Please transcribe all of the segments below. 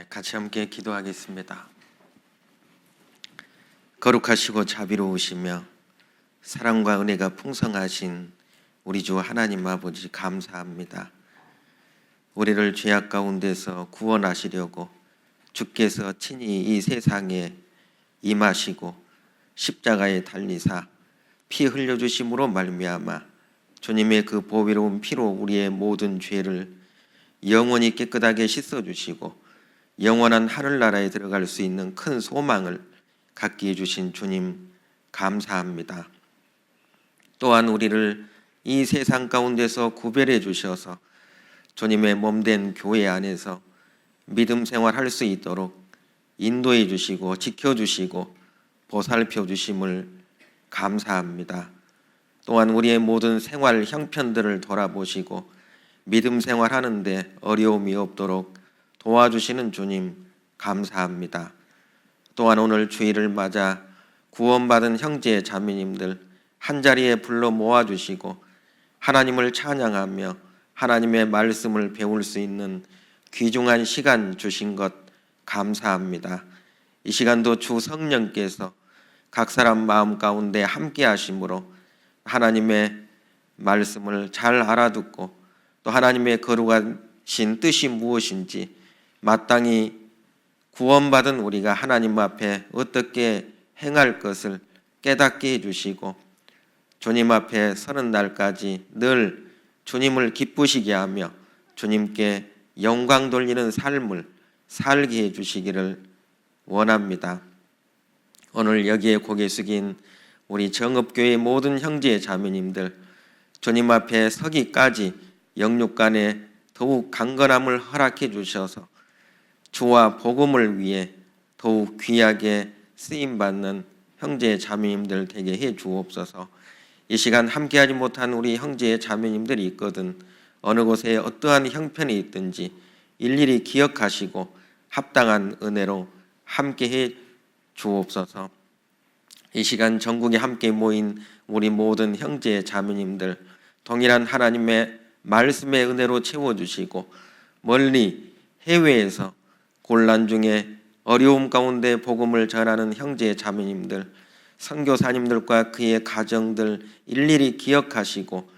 같이 함께 기도하겠습니다. 거룩하시고 자비로우시며 사랑과 은혜가 풍성하신 우리 주 하나님 아버지 감사합니다. 우리를 죄악 가운데서 구원하시려고 주께서 친히 이 세상에 임하시고 십자가에 달리사 피 흘려주심으로 말미암아 주님의 그 보배로운 피로 우리의 모든 죄를 영원히 깨끗하게 씻어주시고 영원한 하늘나라에 들어갈 수 있는 큰 소망을 갖게 해주신 주님 감사합니다. 또한 우리를 이 세상 가운데서 구별해 주셔서 주님의 몸된 교회 안에서 믿음 생활할 수 있도록 인도해 주시고 지켜주시고 보살펴 주심을 감사합니다. 또한 우리의 모든 생활 형편들을 돌아보시고 믿음 생활하는데 어려움이 없도록 도와주시는 주님 감사합니다. 또한 오늘 주일을 맞아 구원받은 형제 자매님들 한자리에 불러 모아주시고 하나님을 찬양하며 하나님의 말씀을 배울 수 있는 귀중한 시간 주신 것 감사합니다. 이 시간도 주 성령께서 각 사람 마음 가운데 함께 하심으로 하나님의 말씀을 잘 알아듣고 또 하나님의 거룩하신 뜻이 무엇인지 마땅히 구원받은 우리가 하나님 앞에 어떻게 행할 것을 깨닫게 해주시고 주님 앞에 서는 날까지 늘 주님을 기쁘시게 하며 주님께 영광 돌리는 삶을 살게 해주시기를 원합니다. 오늘 여기에 고개 숙인 우리 정읍교회 모든 형제 자매님들 주님 앞에 서기까지 영육간에 더욱 강건함을 허락해 주셔서 주와 복음을 위해 더욱 귀하게 쓰임받는 형제 자매님들 되게 해 주옵소서. 이 시간 함께하지 못한 우리 형제 자매님들이 있거든 어느 곳에 어떠한 형편이 있든지 일일이 기억하시고 합당한 은혜로 함께해 주옵소서. 이 시간 전국에 함께 모인 우리 모든 형제 자매님들 동일한 하나님의 말씀의 은혜로 채워주시고 멀리 해외에서 곤란 중에 어려움 가운데 복음을 전하는 형제 자매님들 선교사님들과 그의 가정들 일일이 기억하시고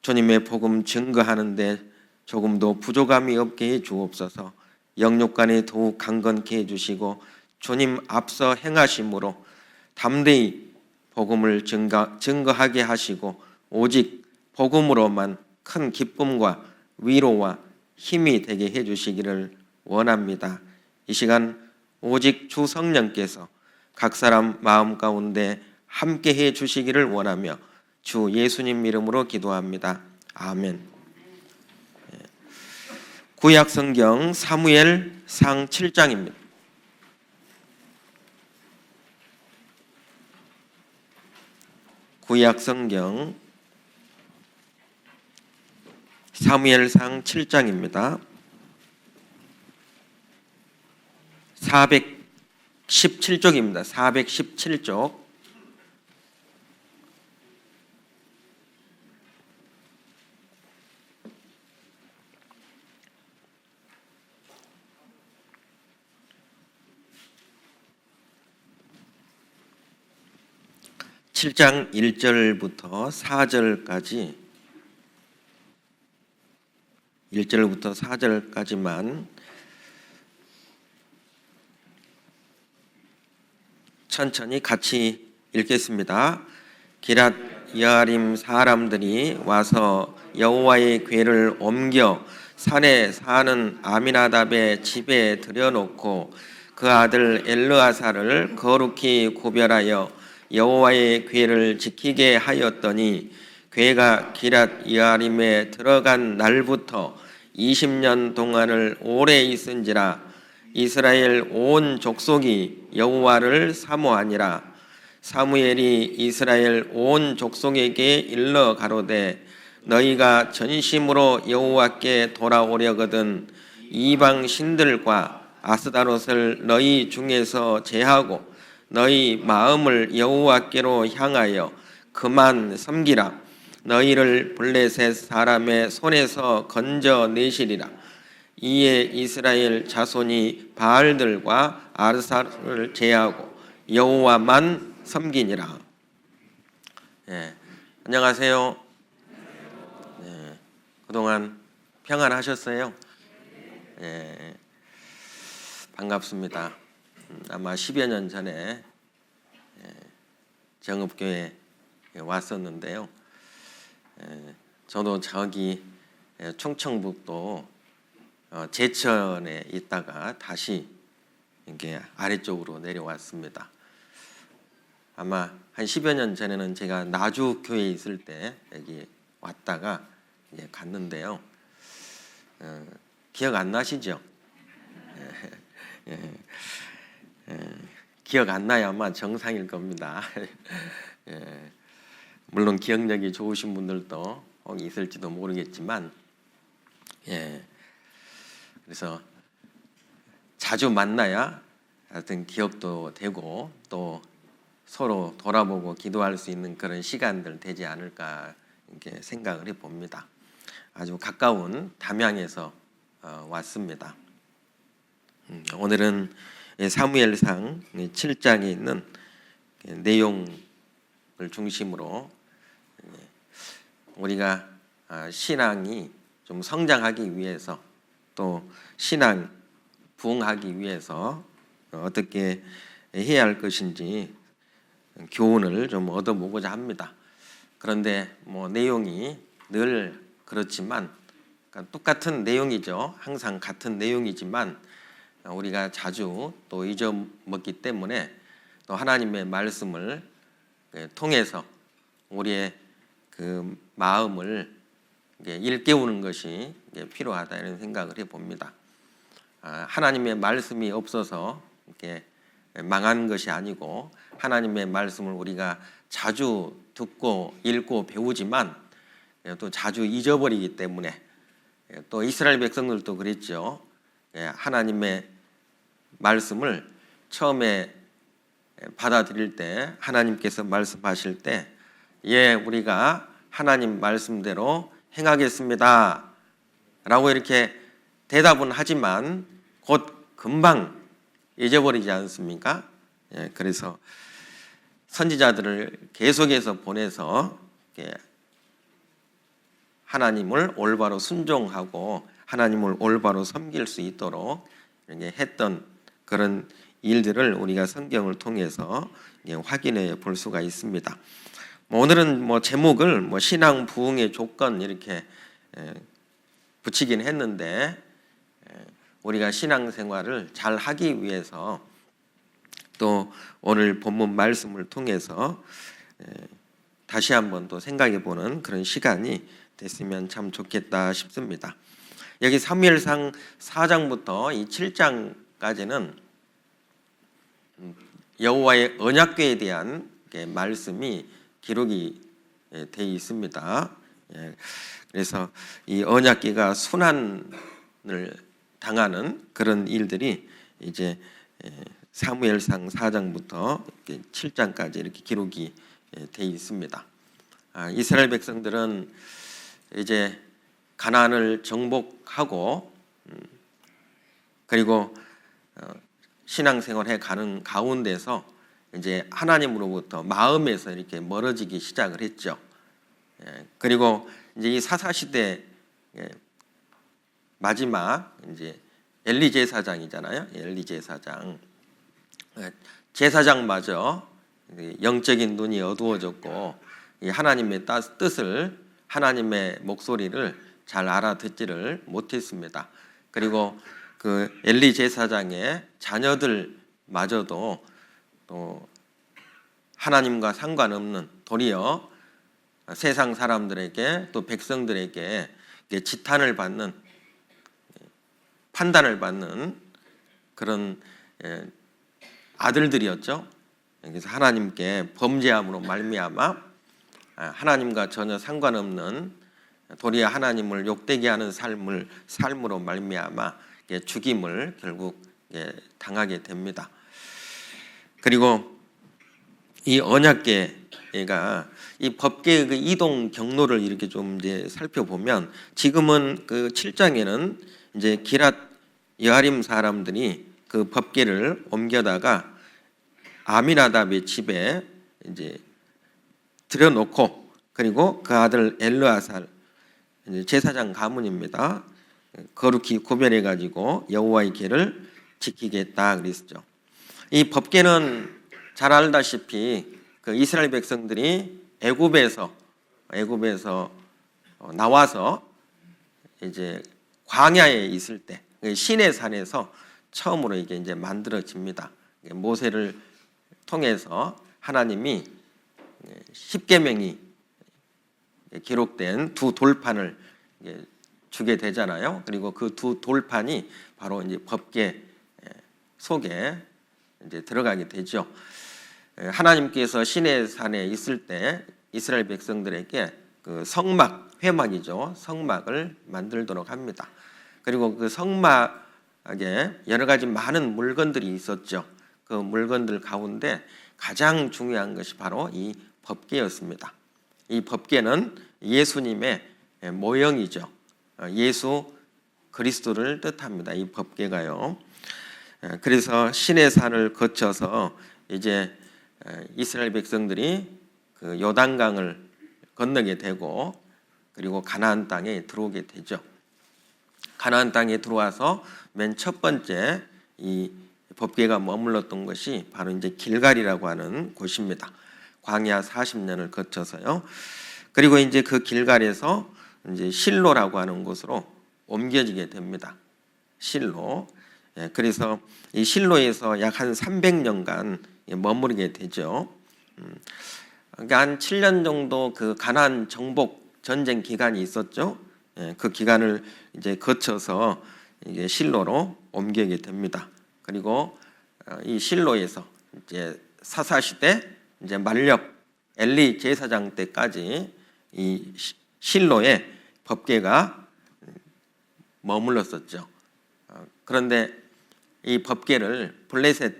주님의 복음 증거하는데 조금도 부족함이 없게 해 주옵소서. 영육간에 더욱 강건케 해주시고 주님 앞서 행하심으로 담대히 복음을 증거하게 하시고 오직 복음으로만 큰 기쁨과 위로와 힘이 되게 해주시기를 원합니다. 이 시간 오직 주 성령께서 각 사람 마음 가운데 함께 해 주시기를 원하며 주 예수님 이름으로 기도합니다. 아멘. 구약 성경 사무엘상 7장입니다. 구약 성경 사무엘상 7장입니다. 417쪽입니다. 417쪽. (7장) 1절부터 4절까지 1절부터 4절까지만 천천히 같이 읽겠습니다. 기랏 여아림 사람들이 와서 여호와의 궤를 옮겨 산에 사는 아미나답의 집에 들여놓고 그 아들 엘르아사를 거룩히 구별하여 여호와의 궤를 지키게 하였더니 궤가 기랏 여아림에 들어간 날부터 20년 동안을 오래 있은지라 이스라엘 온 족속이 여호와를 사모하니라. 사무엘이 이스라엘 온 족속에게 일러 가로되 너희가 전심으로 여호와께 돌아오려거든 이방 신들과 아스다롯을 너희 중에서 제하고 너희 마음을 여호와께로 향하여 그만 섬기라. 너희를 블레셋 사람의 손에서 건져내시리라. 이에 이스라엘 자손이 바알들과 아르사를 제하고 여호와만 섬기니라. 예, 안녕하세요. 예, 그동안 평안하셨어요? 예, 반갑습니다. 아마 10여 년 전에 정읍교회에 왔었는데요. 저도 저기 충청북도 제천에 있다가 다시 이렇게 아래쪽으로 내려왔습니다. 아마 한 10여 년 전에는 제가 나주 교회에 있을 때 여기 왔다가 이제 갔는데요. 기억 안 나시죠? 기억 안 나야만 정상일 겁니다. 물론 기억력이 좋으신 분들도 혹 있을지도 모르겠지만, 그래서 자주 만나야 하여튼 기억도 되고 또 서로 돌아보고 기도할 수 있는 그런 시간들 되지 않을까 이렇게 생각을 해봅니다. 아주 가까운 담양에서 왔습니다. 오늘은 사무엘상 7장에 있는 내용을 중심으로 우리가 신앙이 좀 성장하기 위해서 또 신앙 부흥하기 위해서 어떻게 해야 할 것인지 교훈을 좀 얻어보고자 합니다. 그런데 뭐 내용이 늘 그렇지만 그러니까 똑같은 내용이죠. 항상 같은 내용이지만 우리가 자주 또 잊어먹기 때문에 또 하나님의 말씀을 통해서 우리의 그 마음을 일깨우는 것이 필요하다 이런 생각을 해봅니다. 하나님의 말씀이 없어서 이렇게 망한 것이 아니고 하나님의 말씀을 우리가 자주 듣고 읽고 배우지만 또 자주 잊어버리기 때문에 또 이스라엘 백성들도 그랬죠. 하나님의 말씀을 처음에 받아들일 때 하나님께서 말씀하실 때 우리가 하나님 말씀대로 행하겠습니다 라고 이렇게 대답은 하지만 곧 금방 잊어버리지 않습니까? 그래서 선지자들을 계속해서 보내서 하나님을 올바로 순종하고 하나님을 올바로 섬길 수 있도록 했던 그런 일들을 우리가 성경을 통해서 확인해 볼 수가 있습니다. 오늘은 제목을 신앙 부흥의 조건 이렇게 붙이긴 했는데 우리가 신앙생활을 잘 하기 위해서 또 오늘 본문 말씀을 통해서 다시 한번 또 생각해 보는 그런 시간이 됐으면 참 좋겠다 싶습니다. 여기 사무엘상 4장부터 이 7장까지는 여호와의 언약궤에 대한 말씀이 기록이 되어 있습니다. 그래서 이 언약궤가 순환을 당하는 그런 일들이 이제 사무엘상 4장부터 7장까지 이렇게 기록이 되어 있습니다. 이스라엘 백성들은 이제 가나안을 정복하고 그리고 신앙생활해 가는 가운데서 이제 하나님으로부터 마음에서 이렇게 멀어지기 시작을 했죠. 그리고 이제 이 사사 시대 마지막 이제 엘리 제사장이잖아요. 엘리 제사장. 제사장마저 영적인 눈이 어두워졌고 하나님의 뜻을 하나님의 목소리를 잘 알아듣지를 못했습니다. 그리고 그 엘리 제사장의 자녀들마저도 또 하나님과 상관없는 도리어 세상 사람들에게 또 백성들에게 지탄을 받는 판단을 받는 그런 아들들이었죠. 그래서 하나님께 범죄함으로 말미암아 하나님과 전혀 상관없는 도리어 하나님을 욕되게 하는 삶으로 말미암아 죽임을 결국 당하게 됩니다. 그리고 이 언약궤가 이 법궤의 그 이동 경로를 이렇게 좀 이제 살펴보면 지금은 그 7장에는 이제 기랏 여아림 사람들이 그 법궤를 옮겨다가 아미나답의 집에 이제 들여놓고, 그리고 그 아들 엘르아살, 제사장 가문입니다, 거룩히 구별해 가지고 여호와의 궤를 지키겠다 그랬죠. 이 법궤는 잘 알다시피 그 이스라엘 백성들이 애굽에서 나와서 이제 광야에 있을 때 시내 산에서 처음으로 이게 이제 만들어집니다. 모세를 통해서 하나님이 십계명이 기록된 두 돌판을 주게 되잖아요. 그리고 그 두 돌판이 바로 이제 법궤 속에 이제 들어가게 되죠. 하나님께서 시내 산에 있을 때 이스라엘 백성들에게 그 성막, 회막이죠, 성막을 만들도록 합니다. 그리고 그 성막에 여러 가지 많은 물건들이 있었죠. 그 물건들 가운데 가장 중요한 것이 바로 이 법궤였습니다. 이 법궤는 예수님의 모형이죠. 예수 그리스도를 뜻합니다, 이 법궤가요. 그래서 시내산을 거쳐서 이제 이스라엘 백성들이 그 요단강을 건너게 되고, 그리고 가나안 땅에 들어오게 되죠. 가나안 땅에 들어와서 맨 첫 번째 이 법궤가 머물렀던 것이 바로 이제 길갈이라고 하는 곳입니다. 광야 40년을 거쳐서요. 그리고 이제 그 길갈에서 이제 실로라고 하는 곳으로 옮겨지게 됩니다. 실로. 그래서 이 실로에서 약 한 300년간 머무르게 되죠. 그러니까 한 7년 정도 그 가나안 정복 전쟁 기간이 있었죠. 그 기간을 이제 거쳐서 이게 실로로 옮기게 됩니다. 그리고 이 실로에서 이제 사사 시대 이제 만력 엘리 제사장 때까지 이 실로에 법궤가 머물렀었죠. 그런데 이 법궤를 블레셋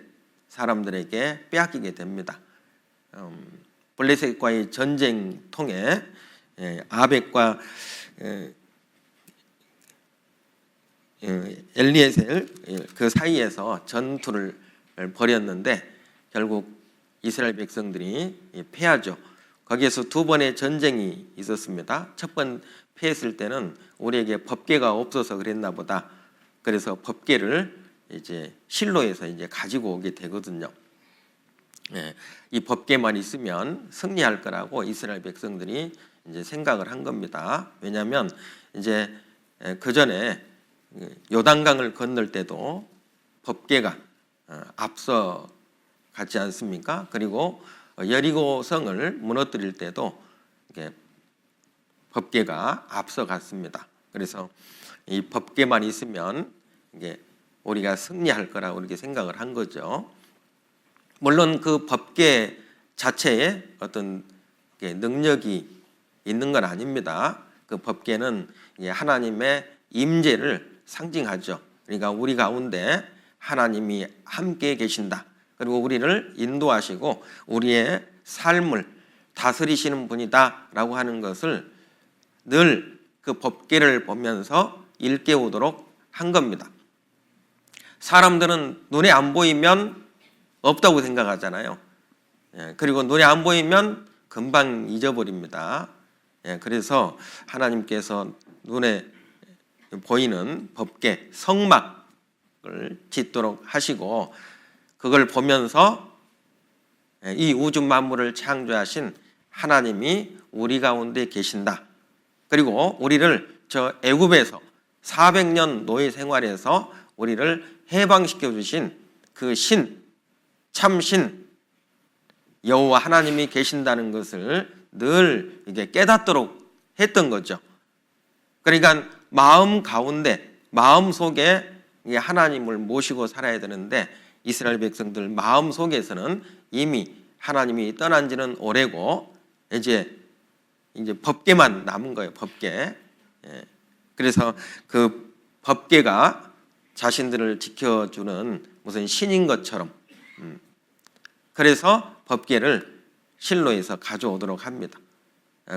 사람들에게 빼앗기게 됩니다. 블레셋과의 전쟁 통해 아벡과 엘리에셀 그 사이에서 전투를 벌였는데 결국 이스라엘 백성들이 패하죠. 거기에서 두 번의 전쟁이 있었습니다. 첫 번 패했을 때는 우리에게 법궤가 없어서 그랬나 보다. 그래서 법궤를 이제 실로에서 이제 가지고 오게 되거든요. 이 법궤만 있으면 승리할 거라고 이스라엘 백성들이 이제 생각을 한 겁니다. 왜냐하면 이제 그 전에 요단강을 건널 때도 법궤가 앞서 갔지 않습니까? 그리고 여리고 성을 무너뜨릴 때도 법궤가 앞서 갔습니다. 그래서 이 법궤만 있으면 이게 우리가 승리할 거라고 이렇게 생각을 한 거죠. 물론 그 법궤 자체에 어떤 능력이 있는 건 아닙니다. 그 법궤는 하나님의 임재를 상징하죠. 그러니까 우리 가운데 하나님이 함께 계신다. 그리고 우리를 인도하시고 우리의 삶을 다스리시는 분이다라고 하는 것을 늘 그 법궤를 보면서 일깨우도록 한 겁니다. 사람들은 눈에 안 보이면 없다고 생각하잖아요. 그리고 눈에 안 보이면 금방 잊어버립니다. 그래서 하나님께서 눈에 보이는 법궤, 성막을 짓도록 하시고 그걸 보면서 이 우주 만물을 창조하신 하나님이 우리 가운데 계신다. 그리고 우리를 저 애굽에서 400년 노예 생활에서 우리를 해방시켜 주신 그 신, 참신 여호와 하나님이 계신다는 것을 늘 이게 깨닫도록 했던 거죠. 그러니까 마음 가운데, 마음 속에 하나님을 모시고 살아야 되는데 이스라엘 백성들 마음 속에서는 이미 하나님이 떠난 지는 오래고 이제 법궤만 남은 거예요. 법궤. 그래서 그 법궤가 자신들을 지켜주는 무슨 신인 것처럼 그래서 법궤를 실로에서 가져오도록 합니다.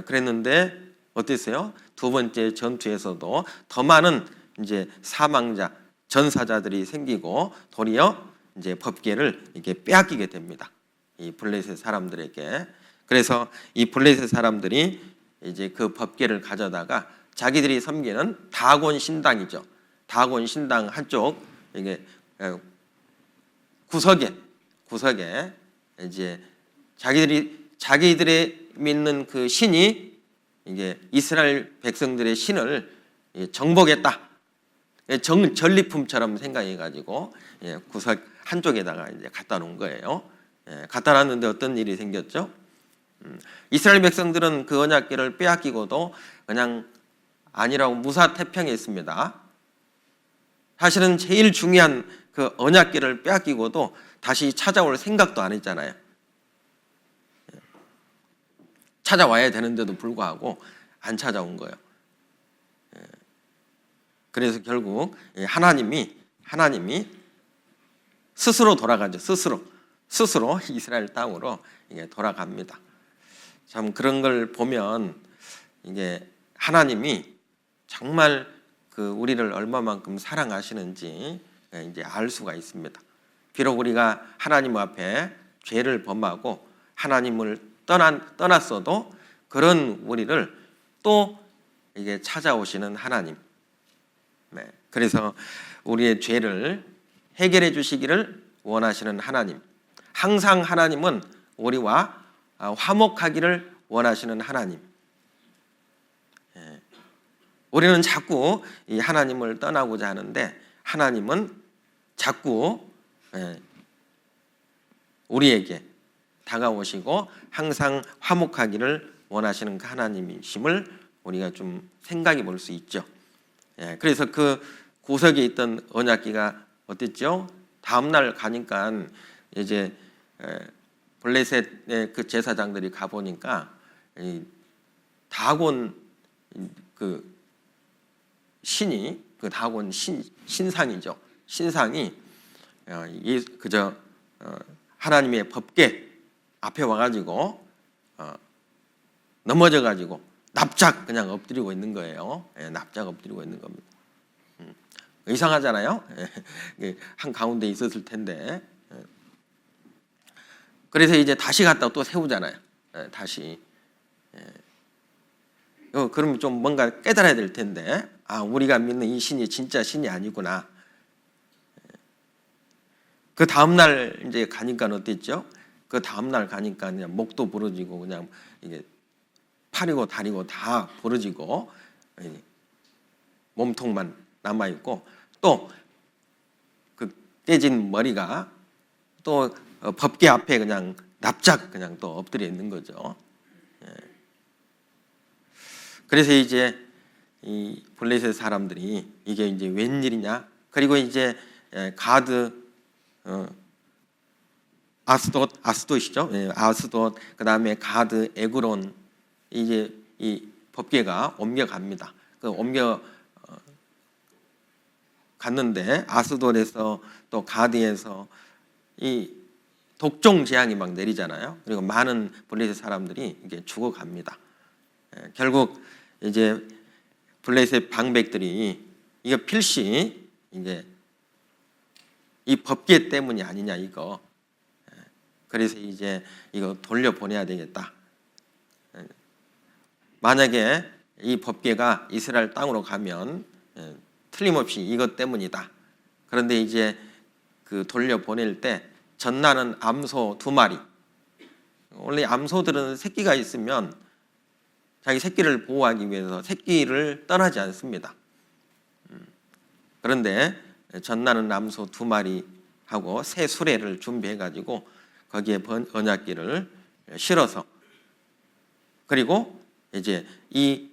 그랬는데 어땠어요? 두 번째 전투에서도 더 많은 이제 사망자, 전사자들이 생기고 도리어 이제 법궤를 이렇게 빼앗기게 됩니다. 이 블레셋 사람들에게. 그래서 이 블레셋 사람들이 이제 그 법궤를 가져다가 자기들이 섬기는 다곤 신당이죠. 다곤 신당 한쪽 이게 구석에 이제 자기들의 믿는 그 신이 이게 이스라엘 백성들의 신을 정복했다. 전리품처럼 생각해가지고 구석 한쪽에다가 이제 갖다 놓은 거예요. 갖다 놨는데 어떤 일이 생겼죠? 이스라엘 백성들은 그 언약궤를 빼앗기고도 그냥 아니라고 무사태평했습니다. 사실은 제일 중요한 그 언약궤를 빼앗기고도 다시 찾아올 생각도 안 했잖아요. 찾아와야 되는데도 불구하고 안 찾아온 거예요. 그래서 결국 하나님이 스스로 돌아가죠. 스스로 이스라엘 땅으로 돌아갑니다. 참 그런 걸 보면 이게 하나님이 정말 그 우리를 얼마만큼 사랑하시는지 이제 알 수가 있습니다. 비록 우리가 하나님 앞에 죄를 범하고 하나님을 떠났어도 그런 우리를 또 이게 찾아오시는 하나님. 그래서 우리의 죄를 해결해 주시기를 원하시는 하나님. 항상 하나님은 우리와 화목하기를 원하시는 하나님. 우리는 자꾸 이 하나님을 떠나고자 하는데 하나님은 자꾸 우리에게 다가오시고 항상 화목하기를 원하시는 그 하나님이심을 우리가 좀 생각해 볼 수 있죠. 그래서 그 구석에 있던 언약궤가 어땠죠? 다음날 가니까 이제 블레셋의 그 제사장들이 가보니까 다곤 그 신이 그 다곤 신상이죠. 신상이 그저 하나님의 법궤 앞에 와가지고 넘어져가지고 납작 그냥 엎드리고 있는 거예요. 납작 엎드리고 있는 겁니다. 이상하잖아요. 한 가운데 있었을 텐데. 그래서 이제 다시 갖다 또 세우잖아요. 다시. 그러면 좀 뭔가 깨달아야 될 텐데, 우리가 믿는 이 신이 진짜 신이 아니구나. 그 다음날 이제 가니까 어땠죠? 그 다음날 가니까 그냥 목도 부러지고 그냥 이게 팔이고 다리고 다 부러지고 몸통만 남아있고 또 그 깨진 머리가 또 법궤 앞에 그냥 납작 그냥 또 엎드려 있는 거죠. 그래서 이제 이 블레셋 사람들이 이게 이제 웬일이냐? 그리고 이제 가드 아스돗이죠. 아스돗 그다음에 가드 에그론 이제 이 법궤가 옮겨갑니다. 그 옮겨 갔는데 아스돗에서 또 가드에서 이 독종 재앙이 막 내리잖아요. 그리고 많은 블레셋 사람들이 이게 죽어갑니다. 결국 이제 블레셋 방백들이 이거 필시 이제 이 법궤 때문이 아니냐 이거. 그래서 이제 이거 돌려보내야 되겠다. 만약에 이 법궤가 이스라엘 땅으로 가면 틀림없이 이것 때문이다. 그런데 이제 그 돌려보낼 때 젖나는 암소 2마리. 원래 암소들은 새끼가 있으면 자기 새끼를 보호하기 위해서 새끼를 떠나지 않습니다. 그런데 젖나는 암소 2마리 하고 새 수레를 준비해가지고 거기에 언약궤를 실어서 그리고 이제 이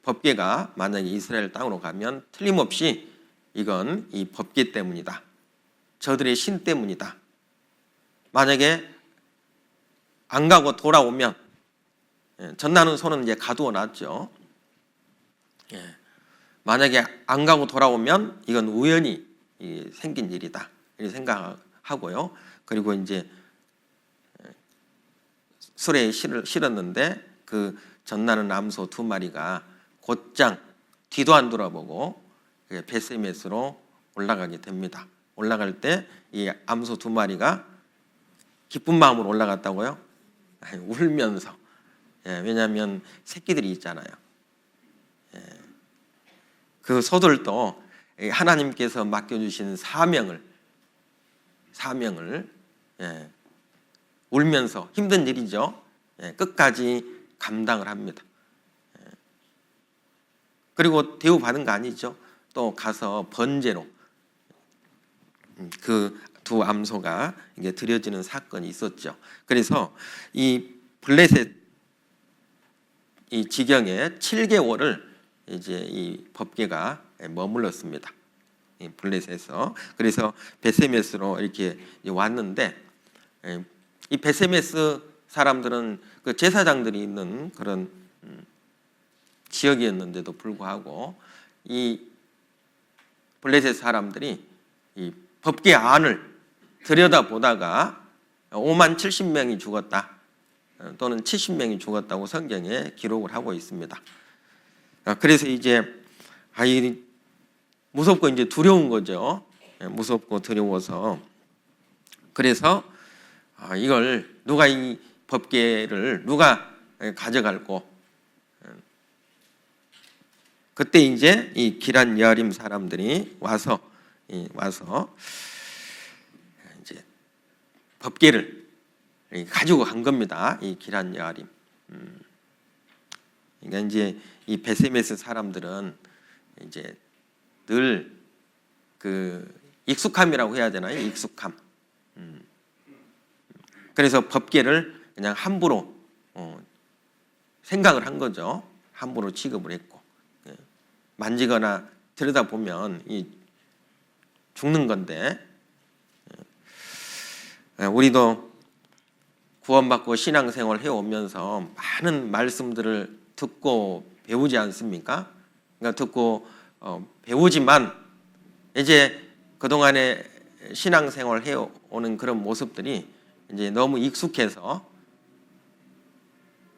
법궤가 만약에 이스라엘 땅으로 가면 틀림없이 이건 이 법궤 때문이다. 저들의 신 때문이다. 만약에 안 가고 돌아오면 젖나는 소는 이제 가두어 놨죠. 만약에 안 가고 돌아오면 이건 우연히 생긴 일이다. 이렇게 생각하고요. 그리고 이제 수레에 실었는데 그 젖나는 암소 2마리가 곧장 뒤도 안 돌아보고 그 베세메스로 올라가게 됩니다. 올라갈 때 이 암소 2마리가 기쁜 마음으로 올라갔다고요? 아니, 울면서. 왜냐하면 새끼들이 있잖아요. 그 소들도 하나님께서 맡겨주신 사명을 울면서, 힘든 일이죠. 끝까지 감당을 합니다. 그리고 대우받은 거 아니죠. 또 가서 번제로 그 두 암소가 이게 드려지는 사건이 있었죠. 그래서 이 블레셋 이 지경에 7개월을 이제 이 법궤가 머물렀습니다. 이 블레셋에서. 그래서 베세메스로 이렇게 왔는데, 이 베세메스 사람들은 그 제사장들이 있는 그런 지역이었는데도 불구하고 이 블레셋 사람들이 이 법궤 안을 들여다보다가 5만 70명이 죽었다, 또는 70명이 죽었다고 성경에 기록을 하고 있습니다. 그래서 이제 무섭고 이제 두려운 거죠. 무섭고 두려워서. 그래서 이걸 이 법궤를 누가 가져갈고, 그때 이제 이 기란 여아림 사람들이 와서 이제 법궤를 가지고 간 겁니다. 이 기란 여아림. 그러니까 이제 이 베세메스 사람들은 이제 늘 그 익숙함이라고 해야 되나요? 익숙함. 그래서 법궤를 그냥 함부로 생각을 한 거죠. 함부로 취급을 했고, 만지거나 들여다보면 이 죽는 건데, 우리도 구원받고 신앙생활 해오면서 많은 말씀들을 듣고 배우지 않습니까? 그러니까 듣고 배우지만 이제 그동안에 신앙생활 해오는 그런 모습들이 이제 너무 익숙해서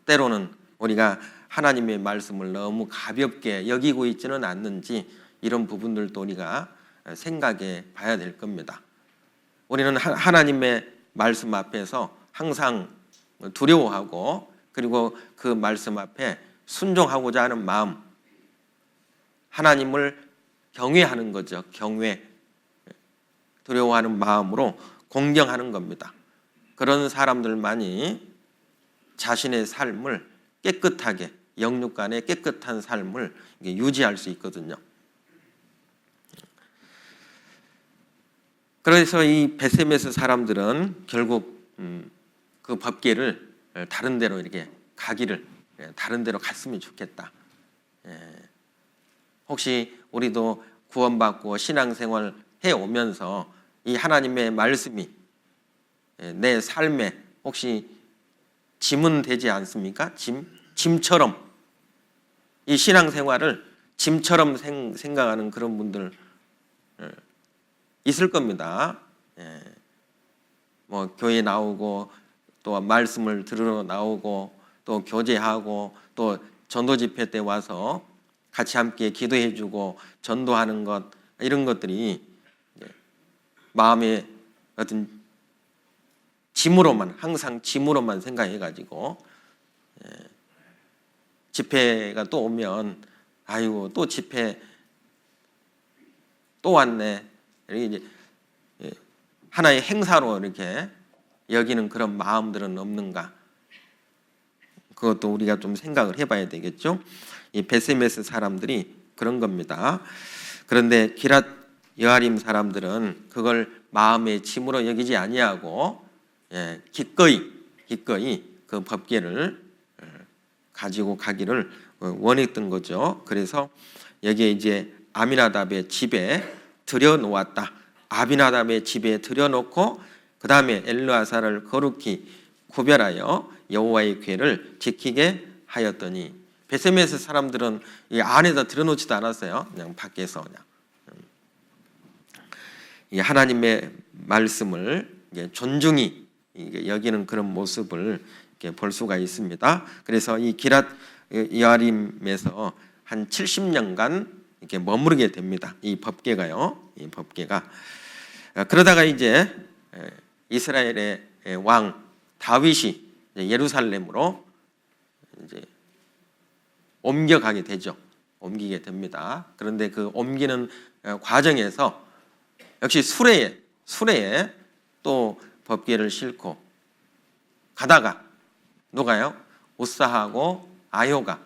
때로는 우리가 하나님의 말씀을 너무 가볍게 여기고 있지는 않는지, 이런 부분들도 우리가 생각해 봐야 될 겁니다. 우리는 하나님의 말씀 앞에서 항상 두려워하고, 그리고 그 말씀 앞에 순종하고자 하는 마음, 하나님을 경외하는 거죠. 경외, 두려워하는 마음으로 공경하는 겁니다. 그런 사람들만이 자신의 삶을 깨끗하게, 영육간의 깨끗한 삶을 유지할 수 있거든요. 그래서 이 베세메스 사람들은 결국 그 법궤를 다른 데로 이렇게 다른 데로 갔으면 좋겠다. 혹시 우리도 구원받고 신앙생활 해오면서 이 하나님의 말씀이 내 삶에 혹시 짐은 되지 않습니까? 짐처럼, 이 신앙생활을 짐처럼 생각하는 그런 분들 있을 겁니다. 뭐 교회 나오고, 또 말씀을 들으러 나오고, 또 교제하고, 또 전도 집회 때 와서 같이 함께 기도해주고 전도하는 것, 이런 것들이 마음의 어떤 항상 짐으로만 생각해가지고, 집회가 또 오면 아이고 또 집회 또 왔네, 이렇게 이제 하나의 행사로 이렇게 여기는 그런 마음들은 없는가? 그것도 우리가 좀 생각을 해봐야 되겠죠. 이 베세메스 사람들이 그런 겁니다. 그런데 기랏 여아림 사람들은 그걸 마음의 짐으로 여기지 아니하고 기꺼이 그 법궤를 가지고 가기를 원했던 거죠. 그래서 여기에 이제 아미나답의 집에 들여놓았다. 아비나답의 집에 들여놓고 그 다음에 엘르아사를 거룩히 구별하여 여호와의 궤를 지키게 하였더니, 베세메스 사람들은 이 안에다 들여놓지도 않았어요. 그냥 밖에서 그냥 이 하나님의 말씀을 존중히 여기는 그런 모습을 볼 수가 있습니다. 그래서 이 기랏 여아림에서 한 70년간 이렇게 머무르게 됩니다. 이 법궤가요. 이 법궤가. 그러다가 이제 이스라엘의 왕 다윗이 예루살렘으로 이제 옮겨가게 되죠. 옮기게 됩니다. 그런데 그 옮기는 과정에서 역시 수레에 또 법궤를 싣고 가다가 누가요? 우사하고 아요가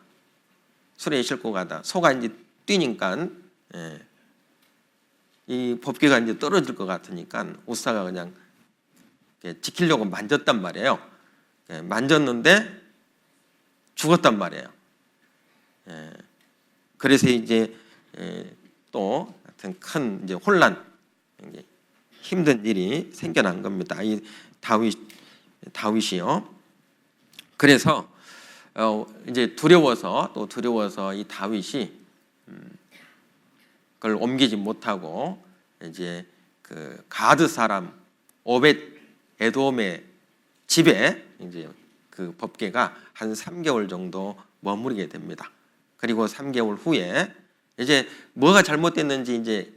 수레에 싣고 가다 소가 이제 뛰니까 이 법궤가 이제 떨어질 것 같으니까 우사가 그냥 지키려고 만졌단 말이에요. 만졌는데 죽었단 말이에요. 그래서 이제 또 하여튼 큰 이제 혼란, 힘든 일이 생겨난 겁니다. 이 다윗이요. 그래서 이제 두려워서 이 다윗이 그걸 옮기지 못하고 이제 그 가드 사람 오벳 에돔의 집에 이제 그 법궤가 한 3개월 정도 머무르게 됩니다. 그리고 3개월 후에 이제 뭐가 잘못됐는지 이제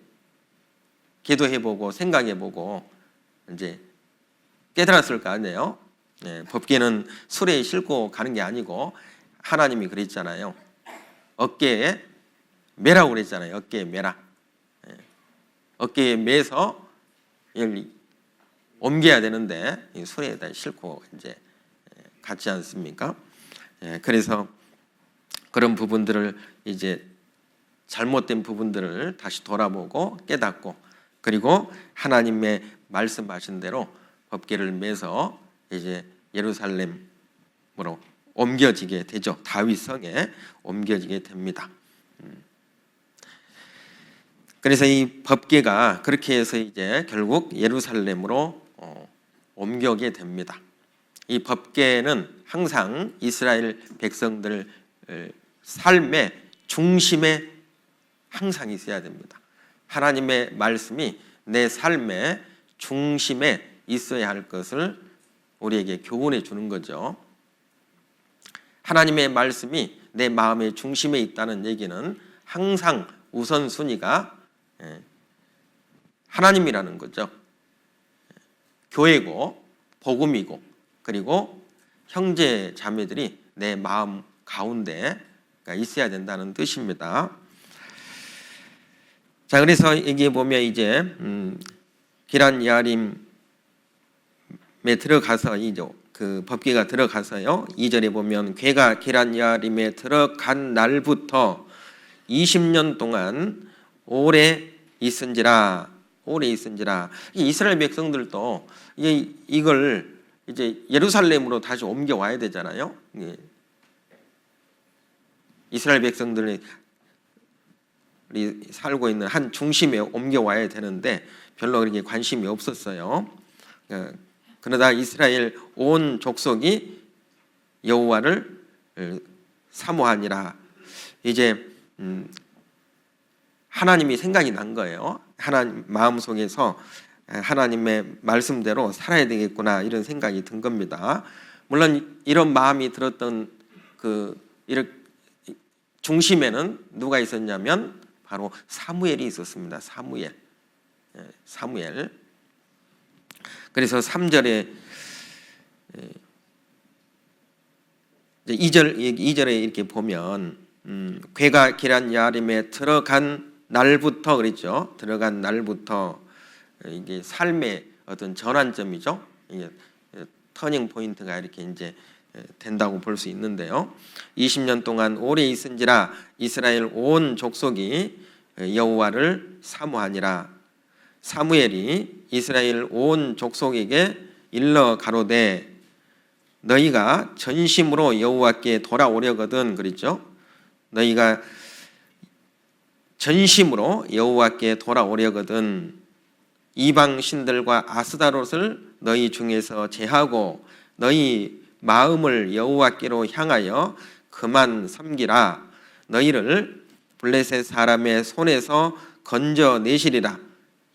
기도해보고 생각해보고 이제 깨달았을 거 아니에요. 법궤는 수레에 싣고 가는 게 아니고 하나님이 그랬잖아요. 어깨에 매라고 그랬잖아요. 어깨에 매라. 어깨에 매서 옮겨야 되는데 이 수레에다 싣고 이제 갔지 않습니까? 그래서 그런 부분들을 이제 잘못된 부분들을 다시 돌아보고 깨닫고 그리고 하나님의 말씀하신 대로 법궤를 매서 이제 예루살렘으로 옮겨지게 되죠. 다윗 성에 옮겨지게 됩니다. 그래서 이 법궤가 그렇게 해서 이제 결국 예루살렘으로 옮겨게 됩니다. 이 법궤는 항상 이스라엘 백성들 삶의 중심에 항상 있어야 됩니다. 하나님의 말씀이 내 삶의 중심에 있어야 할 것을 우리에게 교훈해 주는 거죠. 하나님의 말씀이 내 마음의 중심에 있다는 얘기는 항상 우선순위가 하나님이라는 거죠. 교회고 복음이고 그리고 형제 자매들이 내 마음 가운데 있어야 된다는 뜻입니다. 자, 그래서 여기 보면 이제 기란 야림에 들어가서 이제 그 법궤가 들어가서요. 2절에 보면 궤가 기란 야림에 들어간 날부터 20년 동안 오래 있은지라. 이스라엘 백성들도 이걸 이제 예루살렘으로 다시 옮겨 와야 되잖아요. 이스라엘 백성들이 살고 있는 한 중심에 옮겨 와야 되는데 별로 그렇게 관심이 없었어요. 그러다 이스라엘 온 족속이 여호와를 사모하니라. 이제 하나님이 생각이 난 거예요. 하나님 마음속에서 하나님의 말씀대로 살아야 되겠구나 이런 생각이 든 겁니다. 물론 이런 마음이 들었던 그 중심에는 누가 있었냐면 바로 사무엘이 있었습니다. 사무엘. 그래서 3절에 2절에 이렇게 보면 궤가 기란 야림에 들어간 날부터 그랬죠. 들어간 날부터 이게 삶의 어떤 전환점이죠. 이게 터닝 포인트가 이렇게 이제 된다고 볼 수 있는데요. 20년 동안 오래 있은지라 이스라엘 온 족속이 여호와를 사모하니라. 사무엘이 이스라엘 온 족속에게 일러 가로되 너희가 전심으로 여호와께 돌아오려거든 그랬죠. 너희가 전심으로 여호와께 돌아오려거든 이방 신들과 아스다롯을 너희 중에서 제하고 너희 마음을 여호와께로 향하여 그만 섬기라. 너희를 블레셋 사람의 손에서 건져내시리라.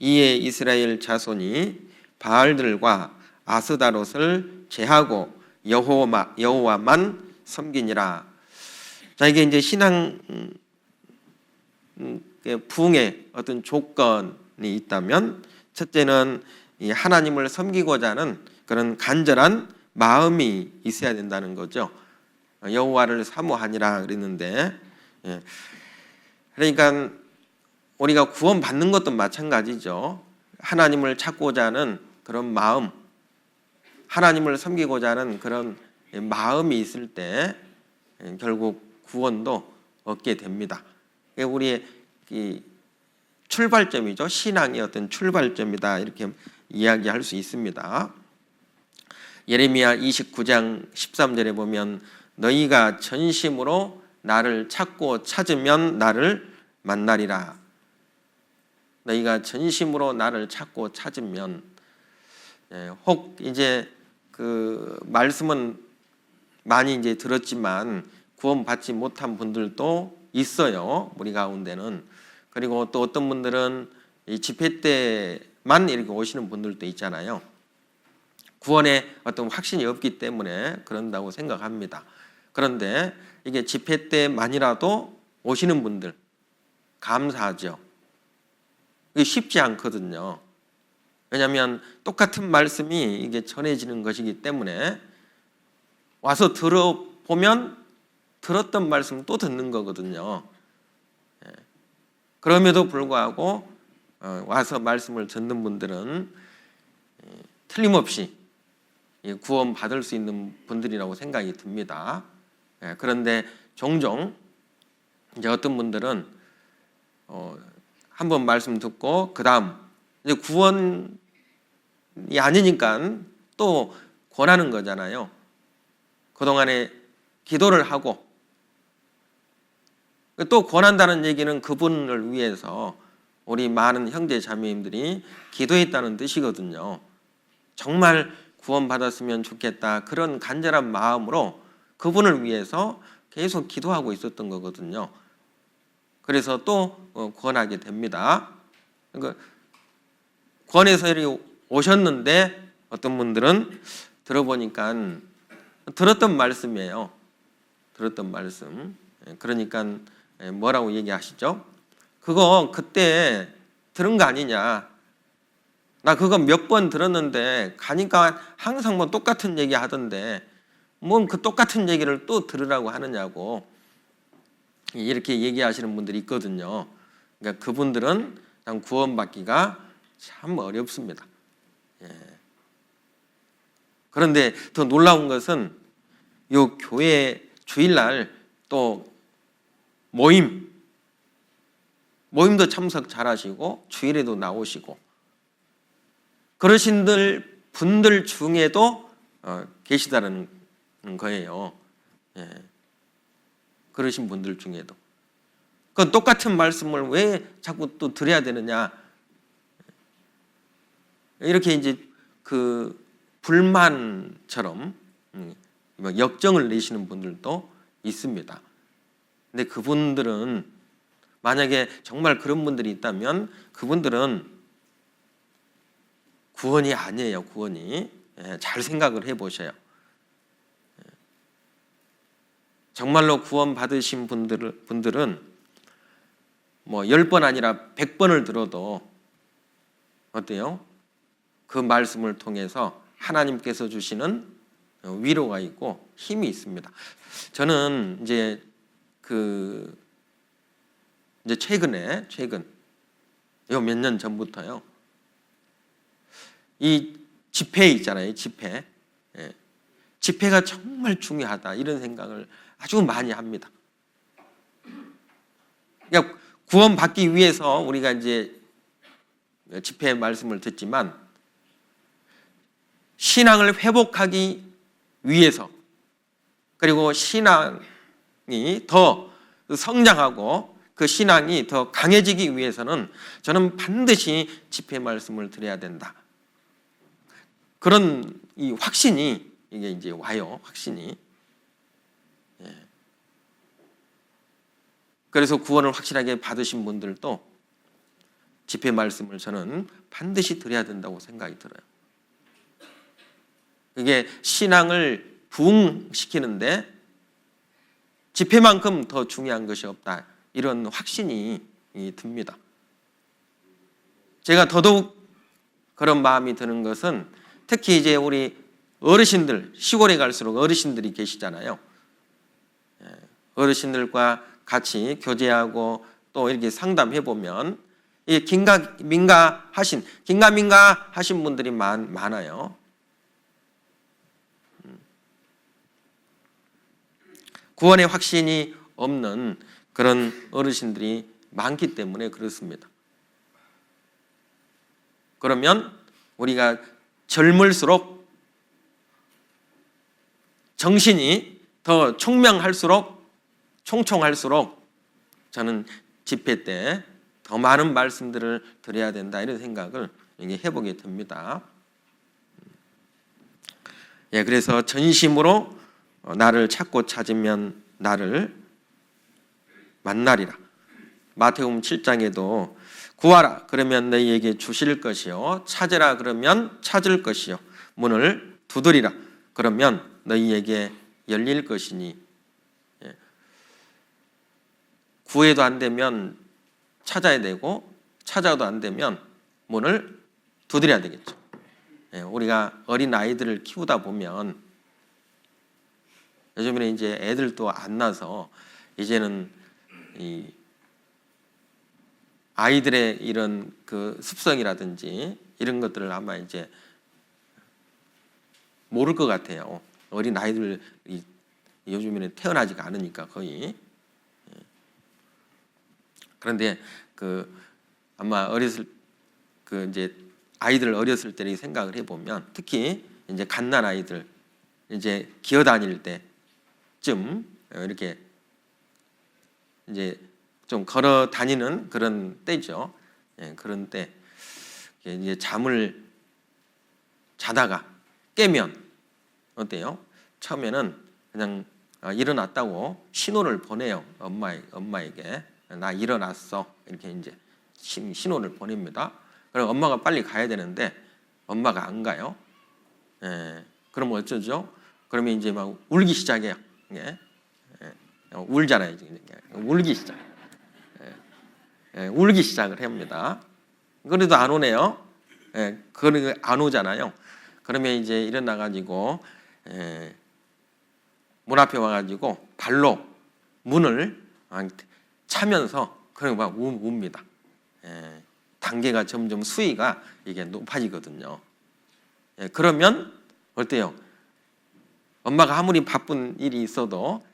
이에 이스라엘 자손이 바알들과 아스다롯을 제하고 여호와만 섬기니라. 자, 이게 이제 신앙 부흥의 어떤 조건이 있다면 첫째는 이 하나님을 섬기고자 하는 그런 간절한 마음이 있어야 된다는 거죠. 여호와를 사모하니라 그랬는데, 그러니까 우리가 구원받는 것도 마찬가지죠. 하나님을 찾고자 하는 그런 마음, 하나님을 섬기고자 하는 그런 마음이 있을 때 결국 구원도 얻게 됩니다. 우리의 이 출발점이죠. 신앙의 어떤 출발점이다, 이렇게 이야기할 수 있습니다. 예레미야 29장 13절에 보면 너희가 전심으로 나를 찾고 찾으면 나를 만나리라. 너희가 전심으로 나를 찾고 찾으면, 혹 이제 그 말씀은 많이 이제 들었지만 구원받지 못한 분들도 있어요, 우리 가운데는. 그리고 또 어떤 분들은 이 집회 때만 이렇게 오시는 분들도 있잖아요. 구원에 어떤 확신이 없기 때문에 그런다고 생각합니다. 그런데 이게 집회 때만이라도 오시는 분들 감사하죠. 이게 쉽지 않거든요. 왜냐하면 똑같은 말씀이 이게 전해지는 것이기 때문에 와서 들어보면 들었던 말씀 또 듣는 거거든요. 그럼에도 불구하고 와서 말씀을 듣는 분들은 틀림없이 구원 받을 수 있는 분들이라고 생각이 듭니다. 그런데 종종 이제 어떤 분들은 한번 말씀 듣고 그 다음 이제 구원이 아니니까 또 권하는 거잖아요. 그동안에 기도를 하고 또 권한다는 얘기는 그분을 위해서 우리 많은 형제 자매님들이 기도했다는 뜻이거든요. 정말 구원받았으면 좋겠다, 그런 간절한 마음으로 그분을 위해서 계속 기도하고 있었던 거거든요. 그래서 또 권하게 됩니다. 그러니까 권해서 오셨는데 어떤 분들은 들어보니까 들었던 말씀이에요. 들었던 말씀. 그러니까 뭐라고 얘기하시죠? 그거 그때 들은 거 아니냐? 나 그거 몇 번 들었는데 가니까 항상 뭐 똑같은 얘기 하던데 뭔 그 똑같은 얘기를 또 들으라고 하느냐고 이렇게 얘기하시는 분들이 있거든요. 그러니까 그분들은 구원받기가 참 어렵습니다. 그런데 더 놀라운 것은 요 교회 주일날 또 모임도 참석 잘하시고 주일에도 나오시고 그러신 분들 중에도 계시다는 거예요. 그러신 분들 중에도. 그 똑같은 말씀을 왜 자꾸 또 드려야 되느냐? 이렇게 이제 그 불만처럼 역정을 내시는 분들도 있습니다. 근데 그분들은 만약에 정말 그런 분들이 있다면 그분들은 구원이 아니에요. 구원이. 잘 생각을 해보셔요. 정말로 구원 받으신 분들은 뭐 10번 아니라 100번을 들어도 어때요? 그 말씀을 통해서 하나님께서 주시는 위로가 있고 힘이 있습니다. 저는 이제 최근 요 몇 년 전부터요. 이 집회 있잖아요. 집회가 정말 중요하다, 이런 생각을 아주 많이 합니다. 그러니까 구원받기 위해서 우리가 이제 집회 말씀을 듣지만 신앙을 회복하기 위해서, 그리고 신앙이 더 성장하고 그 신앙이 더 강해지기 위해서는 저는 반드시 집회 말씀을 드려야 된다. 그런 이 확신이 이게 이제 와요. 확신이. 그래서 구원을 확실하게 받으신 분들도 집회 말씀을 저는 반드시 드려야 된다고 생각이 들어요. 이게 신앙을 부흥시키는데 집회만큼 더 중요한 것이 없다, 이런 확신이 듭니다. 제가 더더욱 그런 마음이 드는 것은 특히 이제 우리 어르신들, 시골에 갈수록 어르신들이 계시잖아요. 어르신들과 같이 교제하고 또 이렇게 상담해 보면 긴가민가 하신 분들이 많아요. 구원의 확신이 없는 그런 어르신들이 많기 때문에 그렇습니다. 그러면 우리가 젊을수록 정신이 더 총명할수록 총총할수록 저는 집회 때 더 많은 말씀들을 드려야 된다 이런 생각을 해보게 됩니다. 그래서 전심으로 나를 찾고 찾으면 나를 만나리라. 마태복음 7장에도 구하라 그러면 너희에게 주실 것이요 찾으라 그러면 찾을 것이요 문을 두드리라 그러면 너희에게 열릴 것이니 구해도 안 되면 찾아야 되고 찾아도 안 되면 문을 두드려야 되겠죠. 우리가 어린 아이들을 키우다 보면 요즘에는 이제 애들도 안 나서 이제는 이 아이들의 이런 그 습성이라든지 이런 것들을 아마 이제 모를 것 같아요. 어린 아이들 요즘에는 태어나지가 않으니까 거의. 그런데 아마 이제 아이들 어렸을 때 생각을 해보면 특히 이제 갓난 아이들 이제 기어 다닐 때쯤 이렇게 이제 좀 걸어 다니는 그런 때죠. 그런 때 이제 잠을 자다가 깨면 어때요? 처음에는 그냥 일어났다고 신호를 보내요. 엄마에게 나 일어났어 이렇게 이제 신호를 보냅니다. 그럼 엄마가 빨리 가야 되는데 엄마가 안 가요. 그럼 어쩌죠? 그러면 이제 막 울기 시작해요. 울잖아요. 울기 시작. 울기 시작을 합니다. 그래도 안 오네요. 그러니까 안 오잖아요. 그러면 이제 일어나가지고 문 앞에 와가지고 발로 문을 차면서 그냥 막 웁니다. 단계가 점점 수위가 이게 높아지거든요. 그러면 어때요? 엄마가 아무리 바쁜 일이 있어도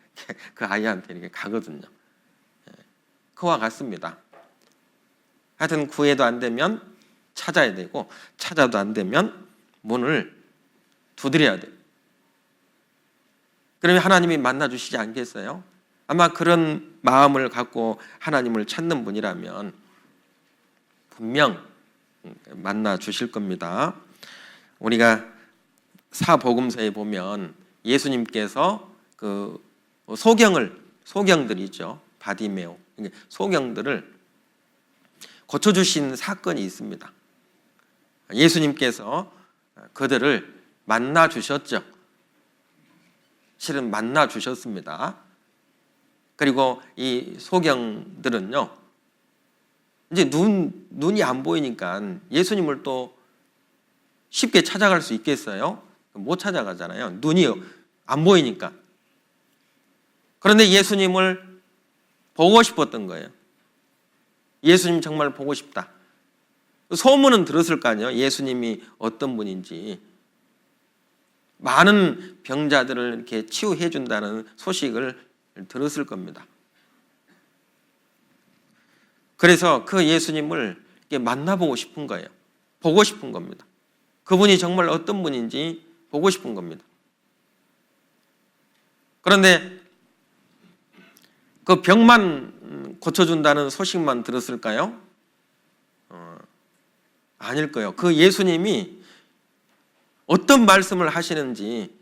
그 아이한테 이렇게 가거든요. 그와 같습니다. 하여튼 구해도 안 되면 찾아야 되고 찾아도 안 되면 문을 두드려야 돼요. 그러면 하나님이 만나주시지 않겠어요? 아마 그런 마음을 갖고 하나님을 찾는 분이라면 분명 만나주실 겁니다. 우리가 사복음서에 보면 예수님께서 그 소경들이죠. 바디메오 소경들을 고쳐주신 사건이 있습니다. 예수님께서 그들을 만나주셨죠. 실은 만나주셨습니다. 그리고 이 소경들은요, 이제 눈이 안 보이니까 예수님을 또 쉽게 찾아갈 수 있겠어요? 못 찾아가잖아요. 눈이 안 보이니까. 그런데 예수님을 보고 싶었던 거예요. 예수님 정말 보고 싶다. 소문은 들었을 거 아니에요. 예수님이 어떤 분인지. 많은 병자들을 이렇게 치유해 준다는 소식을 들었을 겁니다. 그래서 그 예수님을 만나보고 싶은 거예요. 보고 싶은 겁니다. 그분이 정말 어떤 분인지 보고 싶은 겁니다. 그런데 그 병만 고쳐준다는 소식만 들었을까요? 아닐 거예요. 그 예수님이 어떤 말씀을 하시는지,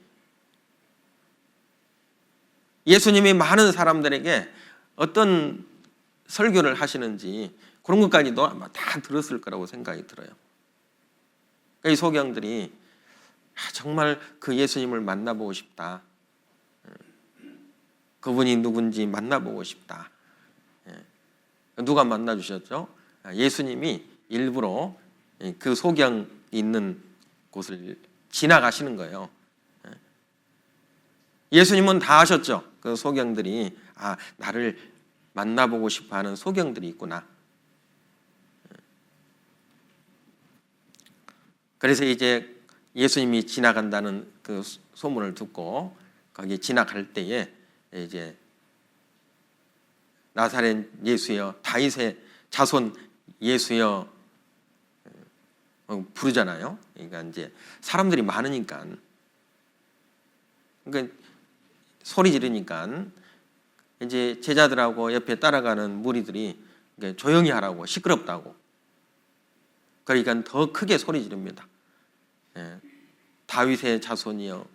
예수님이 많은 사람들에게 어떤 설교를 하시는지 그런 것까지도 아마 다 들었을 거라고 생각이 들어요. 이 소경들이 정말 그 예수님을 만나보고 싶다. 그분이 누군지 만나보고 싶다. 누가 만나 주셨죠? 예수님이 일부러 그 소경 있는 곳을 지나가시는 거예요. 예수님은 다 아셨죠? 그 소경들이 나를 만나보고 싶어하는 소경들이 있구나. 그래서 이제 예수님이 지나간다는 그 소문을 듣고 거기 지나갈 때에 이제 나사렛 예수여, 다윗의 자손 예수여 부르잖아요. 그러니까 이제 사람들이 많으니까, 그러니까 소리 지르니까 이제 제자들하고 옆에 따라가는 무리들이 조용히 하라고, 시끄럽다고. 그러니까 더 크게 소리 지릅니다. 다윗의 자손이여,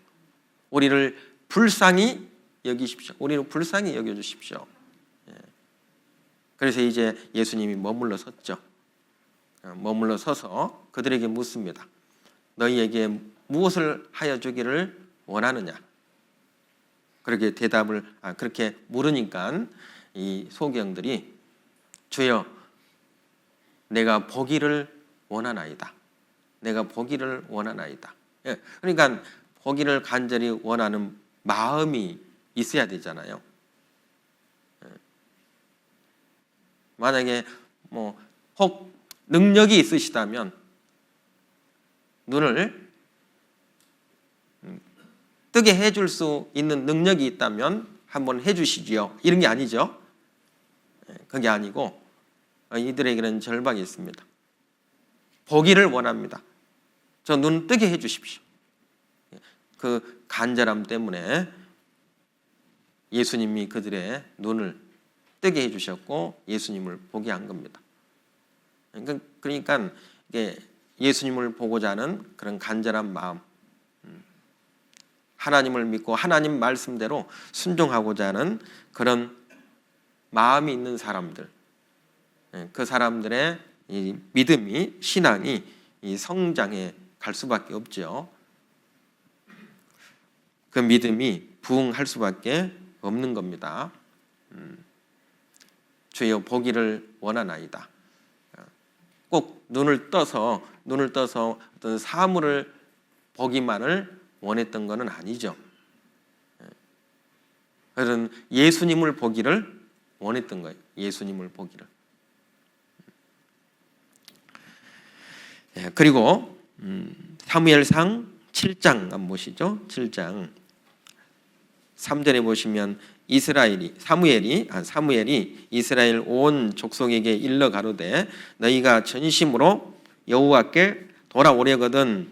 우리를 불쌍히 여기십시오. 우리를 불쌍히 여겨주십시오. 그래서 이제 예수님이 머물러 섰죠. 머물러 서서 그들에게 묻습니다. 너희에게 무엇을 하여 주기를 원하느냐? 그렇게 그렇게 물으니까 이 소경들이 주여, 내가 보기를 원하나이다. 내가 보기를 원하나이다. 그러니까 보기를 간절히 원하는 마음이 있어야 되잖아요. 만약에 혹 능력이 있으시다면 눈을 뜨게 해줄 수 있는 능력이 있다면 한번 해주시지요. 이런 게 아니죠. 그게 아니고 이들에게는 절박이 있습니다. 보기를 원합니다. 저 눈 뜨게 해주십시오. 그 간절함 때문에 예수님이 그들의 눈을 뜨게 해주셨고 예수님을 보게 한 겁니다. 그러니까 이게 예수님을 보고자 하는 그런 간절한 마음, 하나님을 믿고 하나님 말씀대로 순종하고자 하는 그런 마음이 있는 사람들, 그 사람들의 이 믿음이, 신앙이 이 성장해 갈 수밖에 없죠. 그 믿음이 부흥할 수밖에 없는 겁니다. 주여 보기를 원하나이다. 꼭 눈을 떠서 어떤 사물을 보기만을 원했던 것은 아니죠. 그런 예수님을 보기를 원했던 거예요. 예수님을 보기를. 그리고 사무엘상 7장 한번 보시죠. 7장 3절에 보시면 사무엘이 이스라엘 온 족속에게 일러 가로되 너희가 전심으로 여호와께 돌아오려거든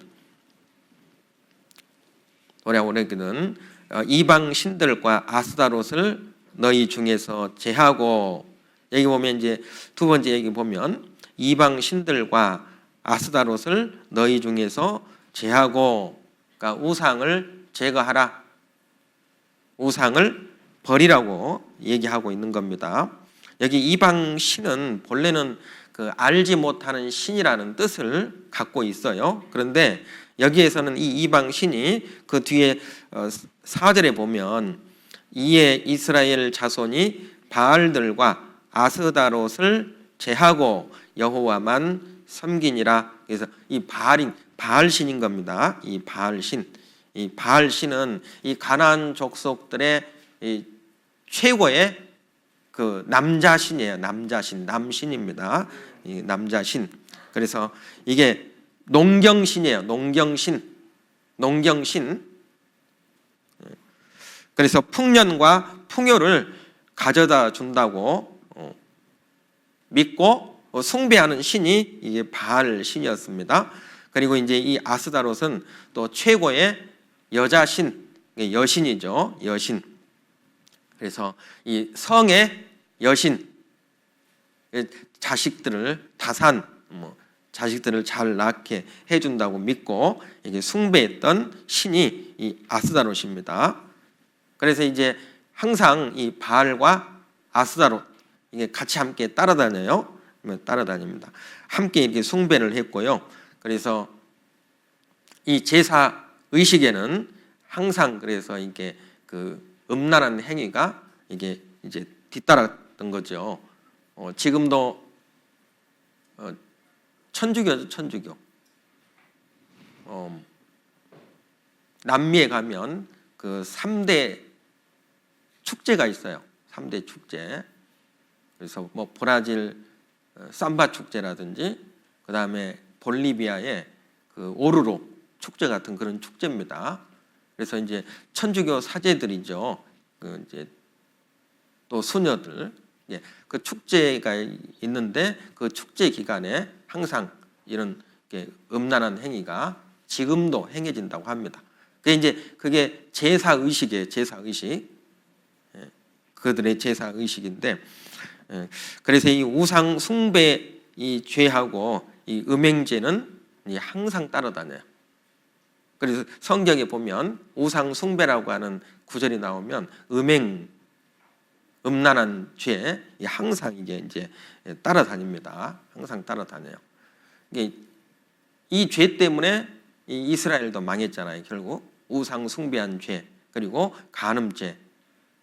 이방 신들과 아스다롯을 너희 중에서 제하고, 여기 보면 이제 두 번째 얘기 보면 이방 신들과 아스다롯을 너희 중에서 제하고, 그러니까 우상을 제거하라, 우상을 버리라고 얘기하고 있는 겁니다. 여기 이방 신은 본래는 그 알지 못하는 신이라는 뜻을 갖고 있어요. 그런데 여기에서는 이 이방 신이 그 뒤에 4절에 보면 이에 이스라엘 자손이 바알들과 아스다롯을 제하고 여호와만 섬기니라. 그래서 이 바알 신인 겁니다. 이 바알 신은 이 가나안 족속들의 이 최고의 그 남자신이에요. 남신입니다. 이 남자신. 그래서 이게 농경신이에요. 농경신. 그래서 풍년과 풍요를 가져다 준다고 믿고 숭배하는 신이 이게 바알 신이었습니다. 그리고 이제 이 아스다롯은 또 최고의 여자신, 여신이죠. 여신. 그래서 이 성의 여신, 자식들을 자식들을 잘 낳게 해준다고 믿고 이게 숭배했던 신이 이 아스다롯입니다. 그래서 이제 항상 이 바알과 아스다롯 이게 같이 함께 따라다닙니다. 함께 이렇게 숭배를 했고요. 그래서 이 제사 의식에는 항상 그래서 이게 그 음란한 행위가 이게 이제 뒤따랐던 거죠. 지금도 천주교죠, 천주교. 남미에 가면 그 3대 축제가 있어요. 3대 축제. 그래서 뭐 브라질 삼바 축제라든지, 그 다음에 볼리비아의 그 오르로 축제 같은 그런 축제입니다. 그래서 이제 천주교 사제들이죠. 그 이제 또 수녀들, 예, 그 축제가 있는데 그 축제 기간에 항상 이런 음란한 행위가 지금도 행해진다고 합니다. 그게 제사 의식이에요. 제사 의식. 예, 그들의 제사 의식인데, 예, 그래서 이 우상 숭배 이 죄하고 이 음행죄는 항상 따라다녀요. 그래서 성경에 보면 우상 숭배라고 하는 구절이 나오면 음란한 죄 항상 이제 따라다닙니다. 항상 따라다녀요. 이 죄 때문에 이 이스라엘도 망했잖아요. 결국 우상 숭배한 죄, 그리고 간음죄,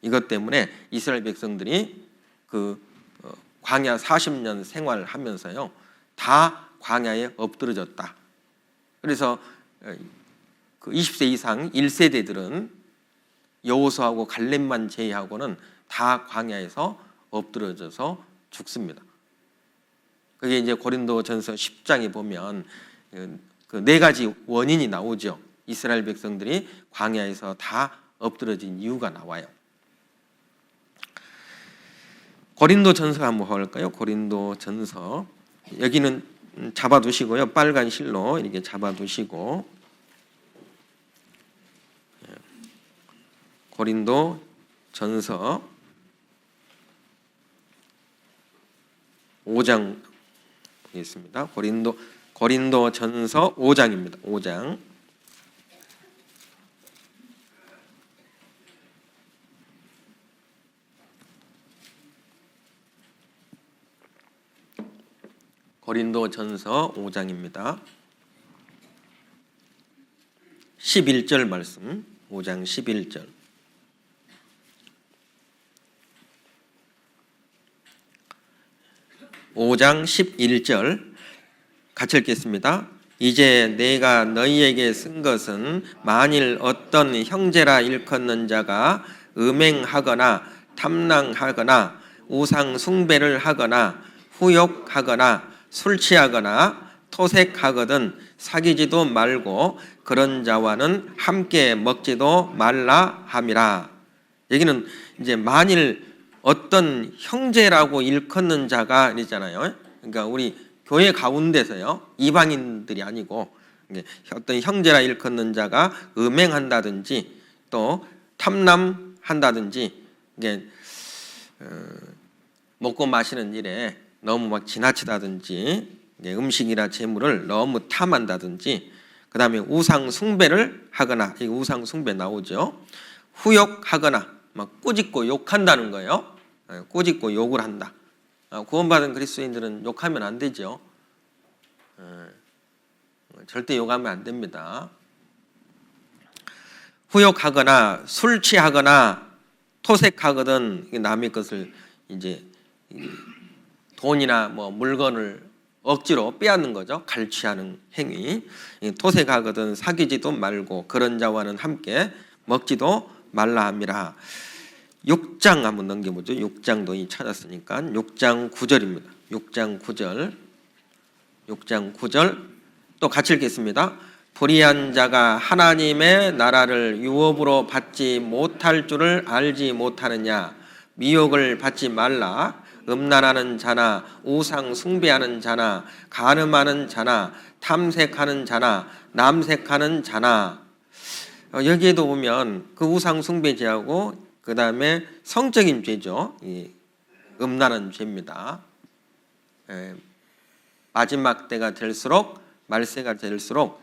이것 때문에 이스라엘 백성들이 그 광야 40년 생활하면서요 다 광야에 엎드러졌다. 그래서 그 20세 이상 1세대들은 여호수아하고 갈렙만 제외하고는 다 광야에서 엎드러져서 죽습니다. 그게 이제 고린도전서 10장에 보면 그 4가지 원인이 나오죠. 이스라엘 백성들이 광야에서 다 엎드러진 이유가 나와요. 고린도전서 한번 볼까요? 고린도전서, 여기는 잡아두시고요. 빨간 실로 이렇게 잡아두시고, 고린도전서 5장 보겠습니다. 고린도전서 5장입니다. 5장. 고린도전서 5장입니다. 11절 말씀. 5장 11절. (5장 11절) 같이 읽겠습니다. 이제 내가 너희에게 쓴 것은 만일 어떤 형제라 일컫는 자가 음행하거나 탐랑하거나 우상 숭배를 하거나 후욕하거나 술 취하거나 토색하거든 사귀지도 말고 그런 자와는 함께 먹지도 말라 함이라. 여기는 이제 만일 어떤 형제라고 일컫는 자가 있잖아요. 그러니까 우리 교회 가운데서요, 이방인들이 아니고 어떤 형제라 일컫는 자가 음행한다든지 또 탐남한다든지, 먹고 마시는 일에 너무 막 지나치다든지, 음식이나 재물을 너무 탐한다든지, 그 다음에 우상 숭배를 하거나, 이 우상 숭배 나오죠. 후욕하거나, 막 꾸짖고 욕한다는 거예요. 꾸짖고 욕을 한다. 구원받은 그리스도인들은 욕하면 안 되죠. 절대 욕하면 안 됩니다. 후욕하거나 술 취하거나 토색하거든 남의 것을 이제 돈이나 뭐 물건을 억지로 빼앗는 거죠. 갈취하는 행위. 토색하거든 사귀지도 말고 그런 자와는 함께 먹지도 말라 함이라. 6장 한번 넘겨보죠. 6장도 찾았으니까 6장 9절입니다. 6장 9절. 6장 9절 또 같이 읽겠습니다. 불의한 자가 하나님의 나라를 유업으로 받지 못할 줄을 알지 못하느냐. 미혹을 받지 말라. 음란하는 자나 우상 숭배하는 자나 간음하는 자나 탐색하는 자나 남색하는 자나, 여기에도 보면 그 우상 숭배죄하고 그 다음에 성적인 죄죠. 음란한 죄입니다. 마지막 때가 될수록, 말세가 될수록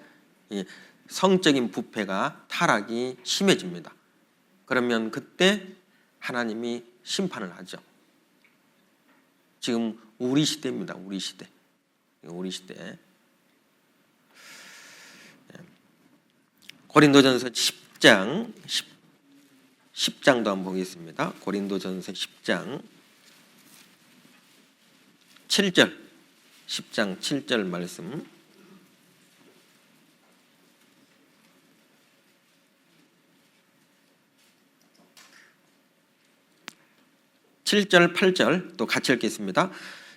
성적인 부패가 타락이 심해집니다. 그러면 그때 하나님이 심판을 하죠. 지금 우리 시대입니다. 우리 시대. 우리 시대. 고린도전서 10장도 한번 보겠습니다. 고린도전서 10장. 7절, 10장 7절 말씀. (7절) (8절) 또 같이 읽겠습니다.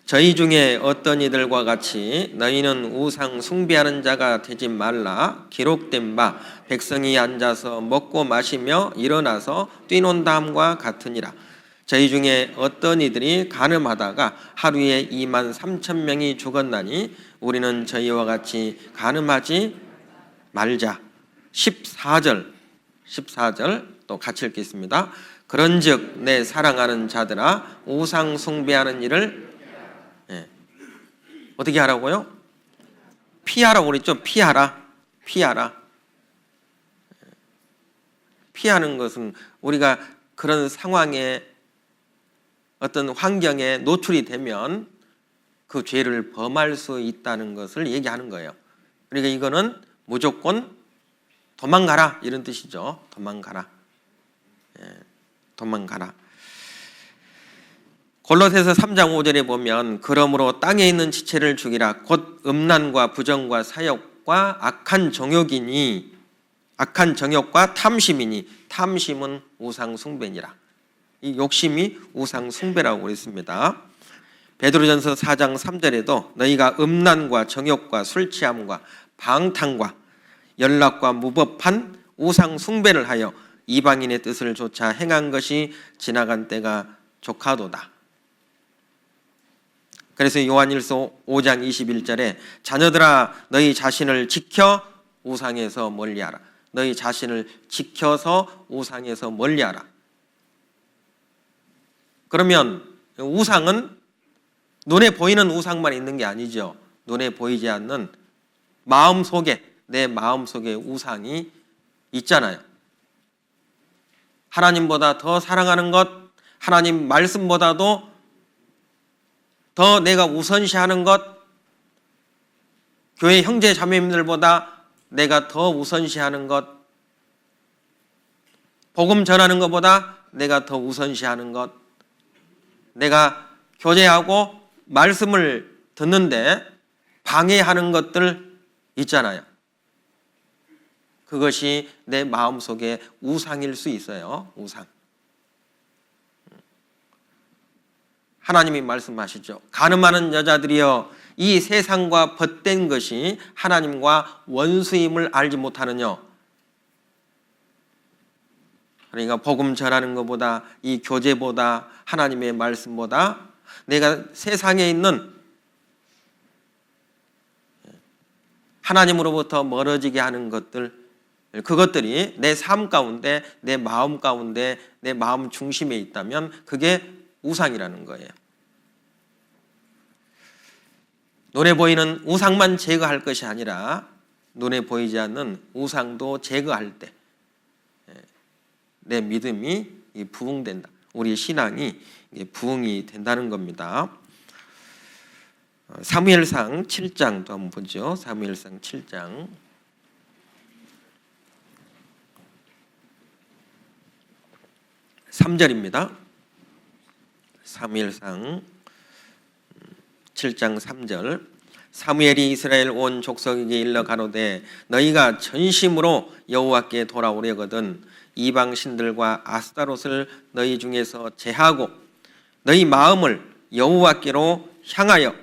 저희 중에 어떤 이들과 같이 너희는 우상 숭배하는 자가 되지 말라. 기록된 바 백성이 앉아서 먹고 마시며 일어나서 뛰논다함과 같으니라. 저희 중에 어떤 이들이 간음하다가 하루에 23,000명이 죽었나니 우리는 저희와 같이 간음하지 말자. 14절 또 같이 읽겠습니다. 그런즉 내 사랑하는 자들아 우상 숭배하는 일을 어떻게 하라고요? 피하라고 그랬죠. 피하라. 피하는 것은 우리가 그런 상황에 어떤 환경에 노출이 되면 그 죄를 범할 수 있다는 것을 얘기하는 거예요. 그러니까 이거는 무조건 도망가라 이런 뜻이죠. 도망가라. 골로새서 3장 5절에 보면 그러므로 땅에 있는 지체를 죽이라. 곧 음란과 부정과 사욕과 악한 정욕과 탐심이니 탐심은 우상 숭배니라. 이 욕심이 우상 숭배라고 그랬습니다. 베드로전서 4장 3절에도 너희가 음란과 정욕과 술 취함과 방탕과 연락과 무법한 우상 숭배를 하여 이방인의 뜻을 조차 행한 것이 지나간 때가 족하도다. 그래서 요한일서 5장 21절에 자녀들아 너희 자신을 지켜 우상에서 멀리하라. 너희 자신을 지켜서 우상에서 멀리하라. 그러면 우상은 눈에 보이는 우상만 있는 게 아니죠. 눈에 보이지 않는 내 마음속에 우상이 있잖아요. 하나님보다 더 사랑하는 것, 하나님 말씀보다도 더 내가 우선시하는 것, 교회 형제 자매님들보다 내가 더 우선시하는 것, 복음 전하는 것보다 내가 더 우선시하는 것, 내가 교제하고 말씀을 듣는데 방해하는 것들 있잖아요. 그것이 내 마음속에 우상일 수 있어요. 우상. 하나님이 말씀하시죠. 간음하는 여자들이여 이 세상과 벗된 것이 하나님과 원수임을 알지 못하느냐. 그러니까 복음 전하는 것보다 이 교제보다 하나님의 말씀보다 내가 세상에 있는 하나님으로부터 멀어지게 하는 것들, 그것들이 내 삶 가운데, 내 마음 가운데, 내 마음 중심에 있다면 그게 우상이라는 거예요. 눈에 보이는 우상만 제거할 것이 아니라 눈에 보이지 않는 우상도 제거할 때 내 믿음이 부흥된다. 우리의 신앙이 부흥이 된다는 겁니다. 사무엘상 7장도 한번 보죠. 사무엘상 7장 3절입니다. 사무엘상 7장 3절. 사무엘이 이스라엘 온 족속에게 일러 가로되 너희가 전심으로 여호와께 돌아오려거든 이방 신들과 아스타롯을 너희 중에서 제하고 너희 마음을 여호와께로 향하여,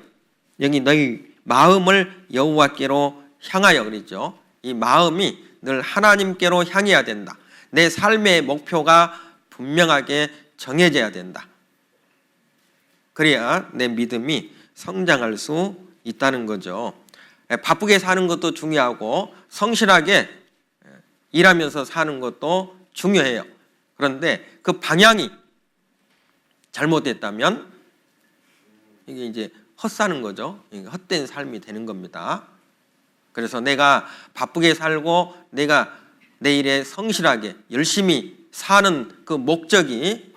여기 너희 마음을 여호와께로 향하여 그랬죠. 이 마음이 늘 하나님께로 향해야 된다. 내 삶의 목표가 분명하게 정해져야 된다. 그래야 내 믿음이 성장할 수 있다는 거죠. 바쁘게 사는 것도 중요하고 성실하게 일하면서 사는 것도 중요해요. 그런데 그 방향이 잘못됐다면 이게 이제 헛사는 거죠. 헛된 삶이 되는 겁니다. 그래서 내가 바쁘게 살고 내가 내일에 성실하게 열심히 사는 그 목적이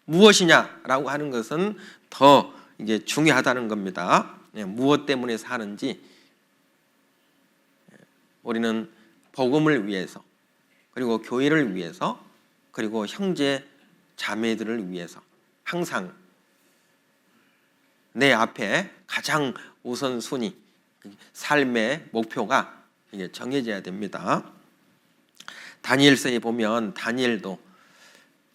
무엇이냐라고 하는 것은 더 이게 중요하다는 겁니다. 무엇 때문에 사는지 우리는 복음을 위해서, 그리고 교회를 위해서, 그리고 형제 자매들을 위해서 항상 내 앞에 가장 우선순위, 삶의 목표가 이게 정해져야 됩니다. 다니엘서에 보면 다니엘도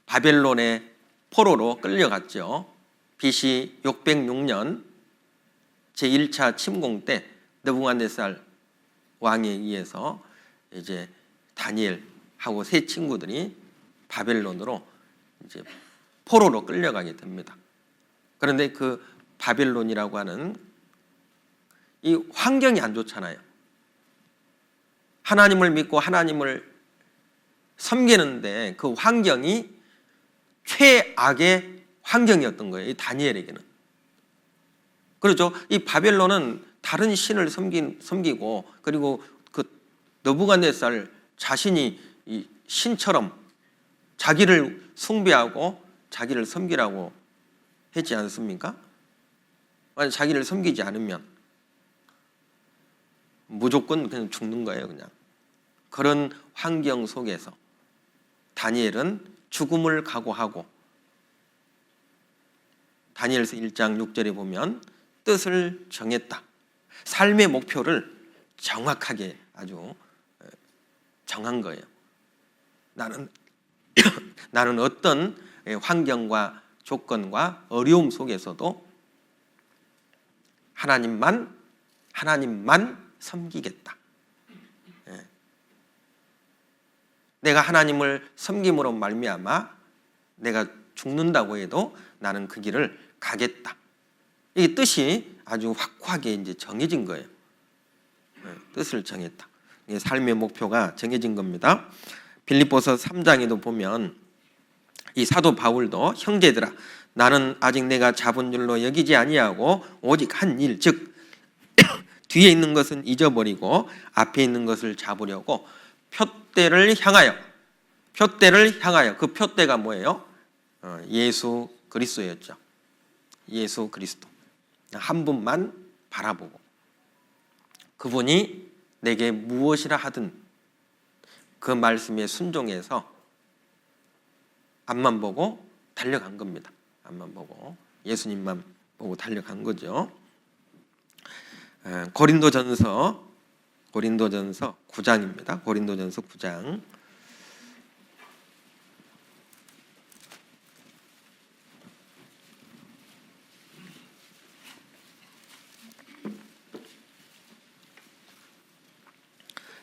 바벨론의 포로로 끌려갔죠. BC 606년 제1차 침공 때 느부갓네살 왕에 의해서 이제 다니엘하고 세 친구들이 바벨론으로 이제 포로로 끌려가게 됩니다. 그런데 그 바벨론이라고 하는 이 환경이 안 좋잖아요. 하나님을 믿고 하나님을 섬기는데 그 환경이 최악의 환경이었던 거예요. 이 다니엘에게는. 그렇죠. 이 바벨론은 다른 신을 섬기고 그리고 그 느부갓네살 자신이 이 신처럼 자기를 숭배하고 자기를 섬기라고 했지 않습니까? 만약 자기를 섬기지 않으면 무조건 그냥 죽는 거예요. 그냥 그런 환경 속에서 다니엘은 죽음을 각오하고 다니엘서 1장 6절에 보면 뜻을 정했다. 삶의 목표를 정확하게 아주 정한 거예요. 나는 어떤 환경과 조건과 어려움 속에서도 하나님만 섬기겠다. 내가 하나님을 섬김으로 말미암아 내가 죽는다고 해도 나는 그 길을 가겠다. 이 뜻이 아주 확고하게 이제 정해진 거예요. 뜻을 정했다. 삶의 목표가 정해진 겁니다. 빌립보서 3장에도 보면 이 사도 바울도 형제들아 나는 아직 내가 잡은 줄로 여기지 아니하고 오직 한 일 즉 뒤에 있는 것은 잊어버리고 앞에 있는 것을 잡으려고 표대를 향하여 그 표대가 뭐예요? 예수 그리스도였죠. 예수 그리스도 한 분만 바라보고 그분이 내게 무엇이라 하든 그 말씀에 순종해서 앞만 보고 달려간 겁니다. 앞만 보고 예수님만 보고 달려간 거죠. 고린도전서 9장입니다. 고린도전서 9장.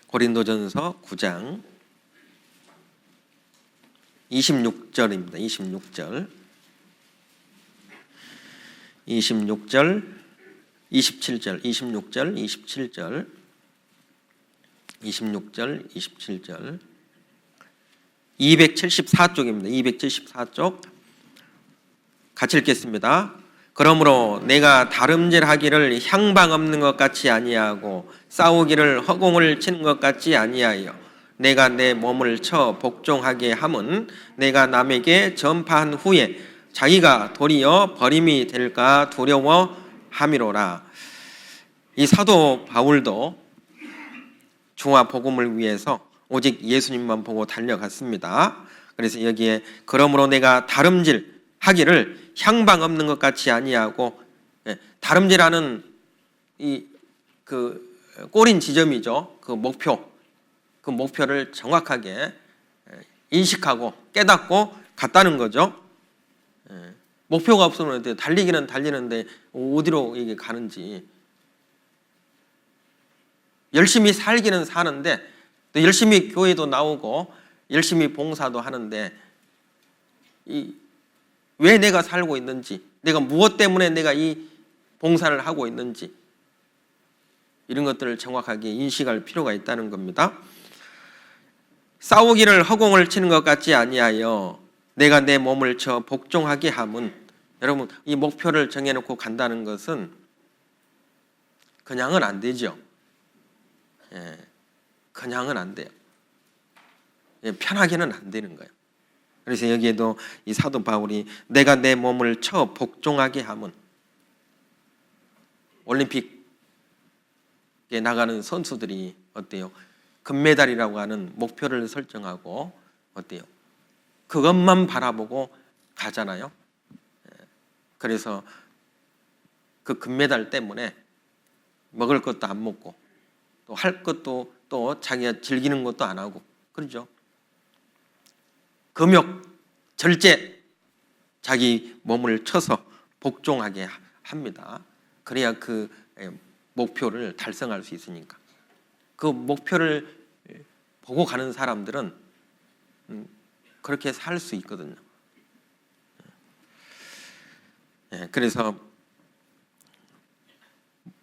고린도전서 9장 26절입니다. 26절, 27절, 26절, 27절, 274쪽입니다. 274쪽 같이 읽겠습니다. 그러므로 내가 다름질하기를 향방 없는 것 같이 아니하고 싸우기를 허공을 치는 것 같지 아니하여 내가 내 몸을 쳐 복종하게 함은 내가 남에게 전파한 후에 자기가 도리어 버림이 될까 두려워함이로라. 이 사도 바울도 중화 복음을 위해서 오직 예수님만 보고 달려갔습니다. 그래서 여기에 그러므로 내가 다름질하기를 향방 없는 것 같이 아니하고, 다름질하는 이 그 꼬린 지점이죠. 그 목표를 정확하게 인식하고 깨닫고 갔다는 거죠. 목표가 없으면 달리기는 달리는데 어디로 이게 가는지, 열심히 살기는 사는데 또 열심히 교회도 나오고 열심히 봉사도 하는데 왜 내가 살고 있는지, 내가 무엇 때문에 내가 이 봉사를 하고 있는지, 이런 것들을 정확하게 인식할 필요가 있다는 겁니다. 싸우기를 허공을 치는 것 같지 아니하여 내가 내 몸을 쳐 복종하게 함은, 여러분 이 목표를 정해놓고 간다는 것은 그냥은 안 되죠. 그냥은 안 돼요. 편하게는 안 되는 거예요. 그래서 여기에도 이 사도 바울이 내가 내 몸을 쳐 복종하게 함은, 올림픽에 나가는 선수들이 어때요? 금메달이라고 하는 목표를 설정하고 어때요? 그것만 바라보고 가잖아요. 그래서 그 금메달 때문에 먹을 것도 안 먹고 또 할 것도 또 자기가 즐기는 것도 안 하고 그러죠. 금욕, 절제, 자기 몸을 쳐서 복종하게 합니다. 그래야 그 목표를 달성할 수 있으니까. 그 목표를 보고 가는 사람들은 그렇게 살 수 있거든요. 그래서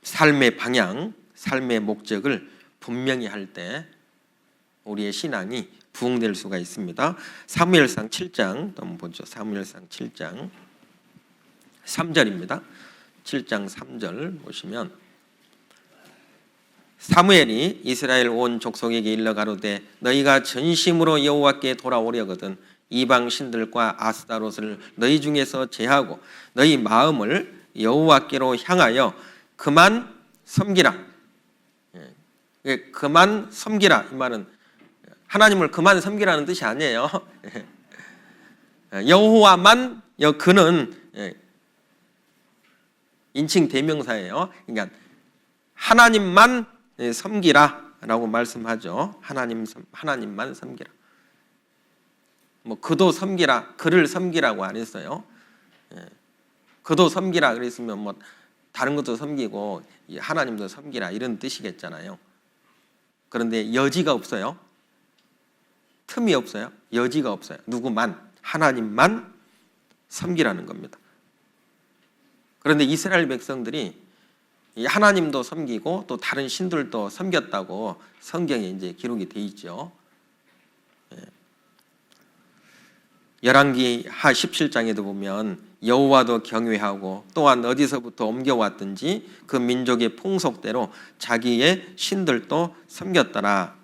삶의 방향, 삶의 목적을 분명히 할 때 우리의 신앙이 부흥될 수가 있습니다. 사무엘상 7장 한번 보죠. 사무엘상 7장 3절입니다. 7장 3절 보시면 사무엘이 이스라엘 온 족속에게 일러 가로되 너희가 전심으로 여호와께 돌아오려거든 이방 신들과 아스타롯을 너희 중에서 제하고 너희 마음을 여호와께로 향하여 그만 섬기라. 그만 섬기라 이 말은 하나님을 그만 섬기라는 뜻이 아니에요. 여호와만 그는 인칭 대명사예요. 그러니까 하나님만 섬기라라고 말씀하죠. 하나님만 섬기라. 뭐 그도 섬기라, 그를 섬기라고 안 했어요. 그도 섬기라 그랬으면 뭐 다른 것도 섬기고 하나님도 섬기라 이런 뜻이겠잖아요. 그런데 여지가 없어요. 틈이 없어요. 여지가 없어요. 누구만, 하나님만 섬기라는 겁니다. 그런데 이스라엘 백성들이 하나님도 섬기고 또 다른 신들도 섬겼다고 성경에 이제 기록이 돼 있죠. 열왕기하 17장에도 보면 여호와도 경외하고 또한 어디서부터 옮겨왔든지 그 민족의 풍속대로 자기의 신들도 섬겼더라.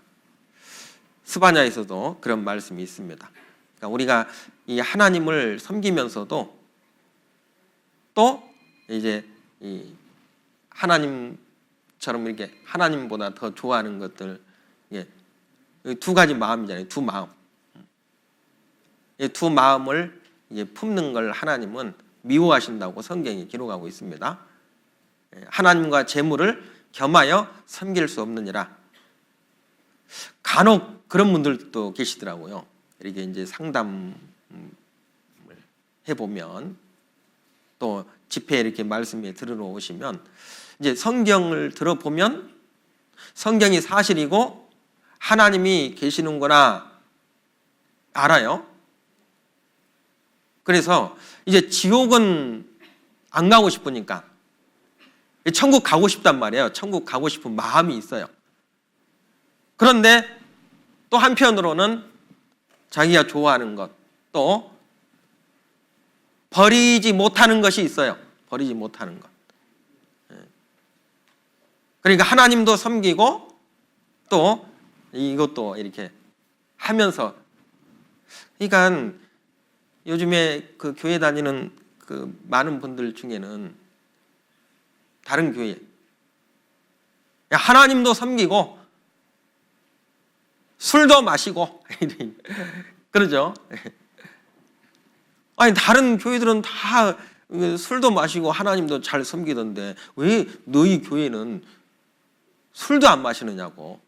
스바냐에서도 그런 말씀이 있습니다. 그러니까 우리가 이 하나님을 섬기면서도 또 이제 이 하나님처럼 이렇게 하나님보다 더 좋아하는 것들, 두 가지 마음이잖아요. 두 마음. 이 두 마음을 품는 걸 하나님은 미워하신다고 성경이 기록하고 있습니다. 하나님과 재물을 겸하여 섬길 수 없느니라. 간혹 그런 분들도 계시더라고요. 이렇게 이제 상담을 해보면 또 집회에 이렇게 말씀에 들으러 오시면 이제 성경을 들어보면 성경이 사실이고 하나님이 계시는구나 알아요. 그래서 이제 지옥은 안 가고 싶으니까 천국 가고 싶단 말이에요. 천국 가고 싶은 마음이 있어요. 그런데 또 한편으로는 자기가 좋아하는 것, 또 버리지 못하는 것이 있어요. 버리지 못하는 것. 그러니까 하나님도 섬기고 또 이것도 이렇게 하면서, 그러니까 요즘에 그 교회 다니는 그 많은 분들 중에는 다른 교회 하나님도 섬기고 술도 마시고 그러죠. 아니 다른 교회들은 다 술도 마시고 하나님도 잘 섬기던데 왜 너희 교회는 술도 안 마시느냐고.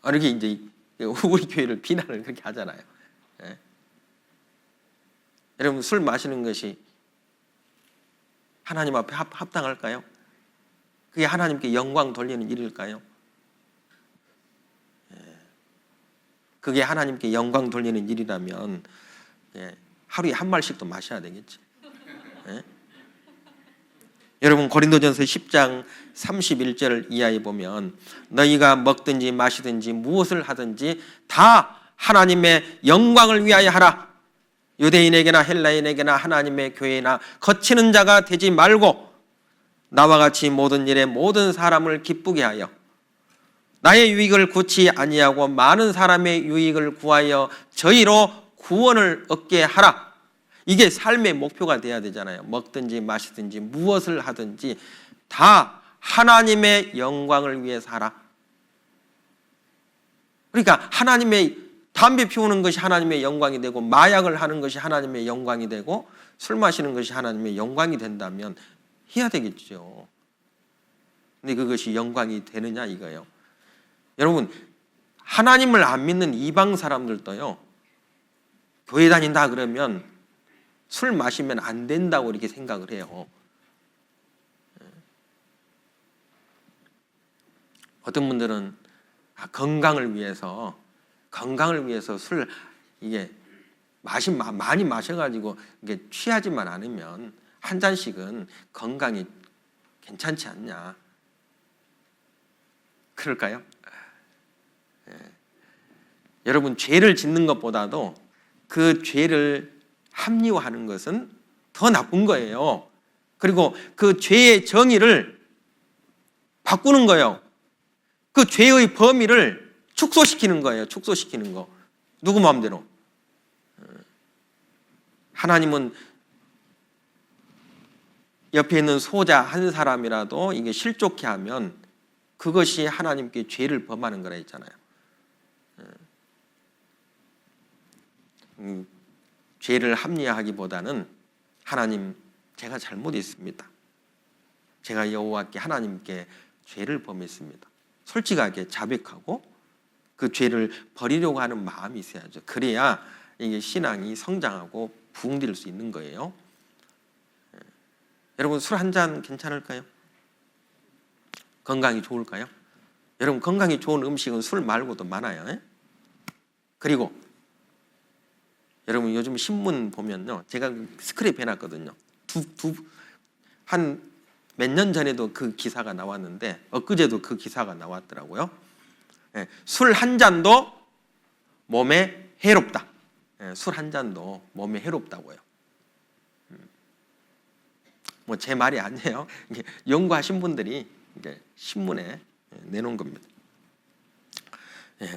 이렇게 이제 우리 교회를 비난을 그렇게 하잖아요. 여러분 술 마시는 것이 하나님 앞에 합당할까요? 그게 하나님께 영광 돌리는 일일까요? 그게 하나님께 영광 돌리는 일이라면 하루에 한 말씩도 마셔야 되겠지. 여러분 고린도전서 10장 31절 이하에 보면 너희가 먹든지 마시든지 무엇을 하든지 다 하나님의 영광을 위하여 하라. 유대인에게나 헬라인에게나 하나님의 교회나 거치는 자가 되지 말고 나와 같이 모든 일에 모든 사람을 기쁘게 하여 나의 유익을 구치 아니하고 많은 사람의 유익을 구하여 저희로 구원을 얻게 하라. 이게 삶의 목표가 돼야 되잖아요. 먹든지 마시든지 무엇을 하든지 다 하나님의 영광을 위해서 하라. 그러니까 하나님의 담배 피우는 것이 하나님의 영광이 되고 마약을 하는 것이 하나님의 영광이 되고 술 마시는 것이 하나님의 영광이 된다면 해야 되겠죠. 근데 그것이 영광이 되느냐 이거예요. 여러분, 하나님을 안 믿는 이방 사람들도요, 교회 다닌다 그러면 술 마시면 안 된다고 이렇게 생각을 해요. 어떤 분들은 건강을 위해서 술 이게 많이 마셔가지고 이게 취하지만 않으면 한 잔씩은 건강이 괜찮지 않냐? 그럴까요? 여러분, 죄를 짓는 것보다도 그 죄를 합리화하는 것은 더 나쁜 거예요. 그리고 그 죄의 정의를 바꾸는 거예요. 그 죄의 범위를 축소시키는 거예요. 축소시키는 거. 누구 마음대로. 하나님은 옆에 있는 소자 한 사람이라도 이게 실족해 하면 그것이 하나님께 죄를 범하는 거라 했잖아요. 죄를 합리화하기보다는 하나님, 제가 잘못했습니다. 제가 여호와께 하나님께 죄를 범했습니다. 솔직하게 자백하고 그 죄를 버리려고 하는 마음이 있어야죠. 그래야 이게 신앙이 성장하고 부흥될 수 있는 거예요. 여러분, 술 한 잔 괜찮을까요? 건강이 좋을까요? 여러분, 건강이 좋은 음식은 술 말고도 많아요. 그리고 여러분, 요즘 신문 보면요, 제가 스크랩 해놨거든요. 한 몇 년 전에도 그 기사가 나왔는데 엊그제도 그 기사가 나왔더라고요. 술 한 잔도 몸에 해롭다. 술 한 잔도 몸에 해롭다고요. 뭐 제 말이 아니에요. 연구하신 분들이 이제 신문에 내놓은 겁니다.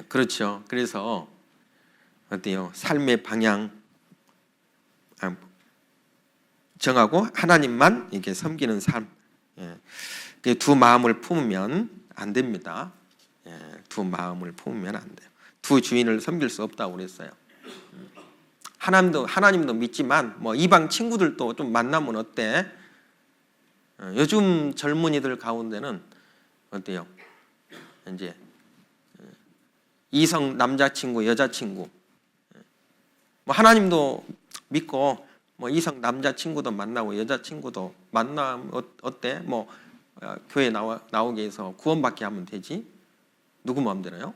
그렇죠. 그래서 어때요? 삶의 방향 정하고 하나님만 이렇게 섬기는 삶. 두 마음을 품으면 안 됩니다. 두 마음을 품으면 안 돼요. 두 주인을 섬길 수 없다고 그랬어요. 하나님도 믿지만 뭐 이방 친구들도 좀 만나면 어때? 요즘 젊은이들 가운데는 어때요? 이제 이성 남자친구, 여자친구, 뭐 하나님도 믿고 뭐 이성 남자친구도 만나고 여자친구도 만나면 어때? 뭐 교회 나오게 해서 구원받게 하면 되지? 누구 마음대로요?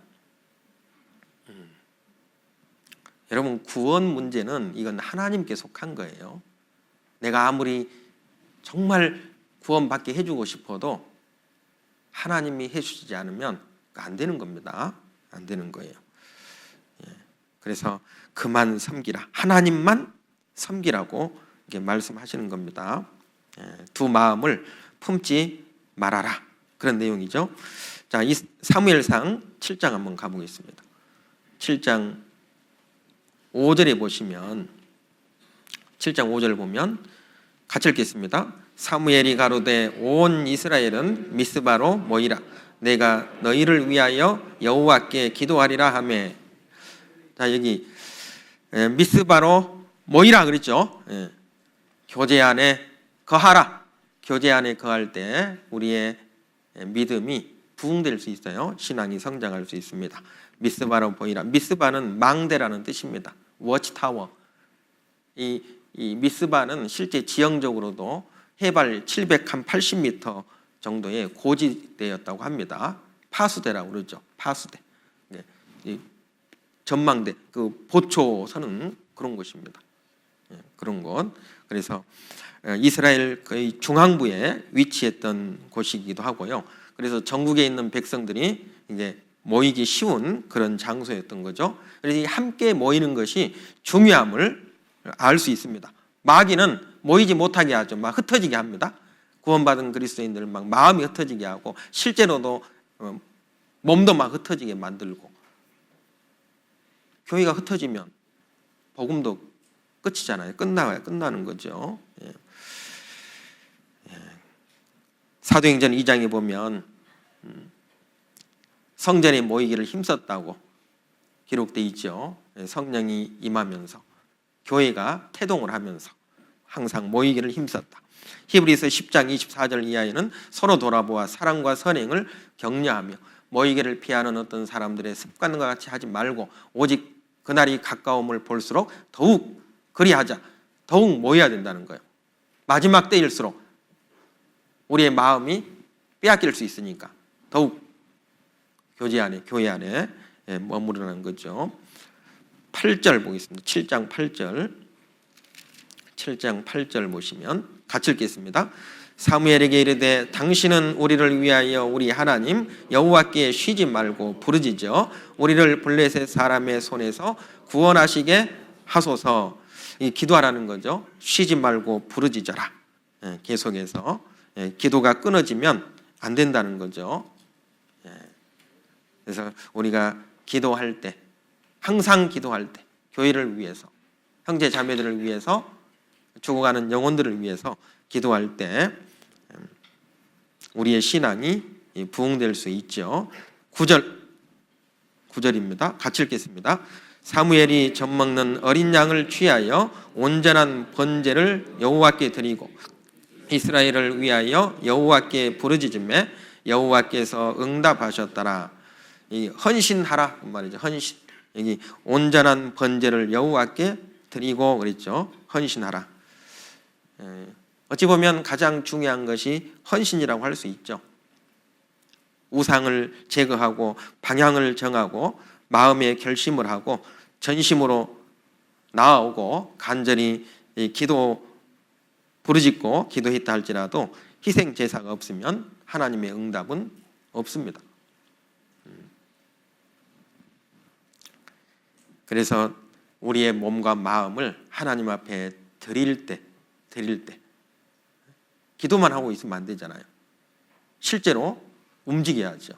여러분, 구원 문제는 이건 하나님께 속한 거예요. 내가 아무리 정말 구원받게 해주고 싶어도 하나님이 해주시지 않으면 안 되는 겁니다. 안 되는 거예요. 그래서 그만 섬기라. 하나님만 섬기라고 이렇게 말씀하시는 겁니다. 두 마음을 품지 말아라. 그런 내용이죠. 자, 이 사무엘상 7장 한번 가보겠습니다. 7장 5절에 보시면 7장 5절을 보면 같이 읽겠습니다. 사무엘이 가로되 온 이스라엘은 미스바로 모이라. 내가 너희를 위하여 여호와께 기도하리라 하매. 자, 여기 미스바로 모이라 그랬죠. 교제 안에 거하라. 교제 안에 거할 때 우리의 믿음이 부흥될 수 있어요. 신앙이 성장할 수 있습니다. 미스바로 모이라. 미스바는 망대라는 뜻입니다. 워치타워. 이 미스바는 실제 지형적으로도 해발 780m 정도의 고지대였다고 합니다. 파수대라고 그러죠. 파수대. 이 전망대, 그 보초 서는 그런 곳입니다. 그런 곳. 그래서 이스라엘 거의 중앙부에 위치했던 곳이기도 하고요. 그래서 전국에 있는 백성들이 이제 모이기 쉬운 그런 장소였던 거죠. 그래서 함께 모이는 것이 중요함을 알 수 있습니다. 마귀는 모이지 못하게 하죠. 막 흩어지게 합니다. 구원받은 그리스도인들 막 마음이 흩어지게 하고 실제로도 몸도 막 흩어지게 만들고. 교회가 흩어지면 복음도 끝이잖아요. 끝나는 거죠. 사도행전 2장에 보면 성전에 모이기를 힘썼다고 기록되어 있죠. 성령이 임하면서 교회가 태동을 하면서 항상 모이기를 힘썼다. 히브리서 10장 24절 이하에는 서로 돌아보아 사랑과 선행을 격려하며 모이기를 피하는 어떤 사람들의 습관과 같이 하지 말고 오직 그날이 가까움을 볼수록 더욱 그리하자. 더욱 모여야 된다는 거예요. 마지막 때일수록 우리의 마음이 빼앗길 수 있으니까 더욱 교회 안에 머무르는 거죠. 8절 보겠습니다. 7장 8절. 7장 8절 보시면 같이 읽겠습니다. 사무엘에게 이르되 당신은 우리를 위하여 우리 하나님 여호와께 쉬지 말고 부르짖어 우리를 블레셋 사람의 손에서 구원하시게 하소서. 이 기도하라는 거죠. 쉬지 말고 부르짖어라. 계속해서 기도가 끊어지면 안 된다는 거죠. 그래서 우리가 기도할 때, 항상 기도할 때, 교회를 위해서, 형제 자매들을 위해서, 죽어가는 영혼들을 위해서 기도할 때 우리의 신앙이 부흥될 수 있죠. 9절입니다. 같이 읽겠습니다. 사무엘이 젖먹는 어린 양을 취하여 온전한 번제를 여호와께 드리고 이스라엘을 위하여 여호와께 부르짖으매 여호와께서 응답하셨더라. 이 헌신하라 그 말이죠. 헌신. 여기 온전한 번제를 여호와께 드리고 그랬죠. 헌신하라. 어찌 보면 가장 중요한 것이 헌신이라고 할 수 있죠. 우상을 제거하고 방향을 정하고 마음의 결심을 하고 전심으로 나아오고 간절히 기도 부르짖고 기도했다 할지라도 희생 제사가 없으면 하나님의 응답은 없습니다. 그래서 우리의 몸과 마음을 하나님 앞에 드릴 때 기도만 하고 있으면 안 되잖아요. 실제로 움직여야죠.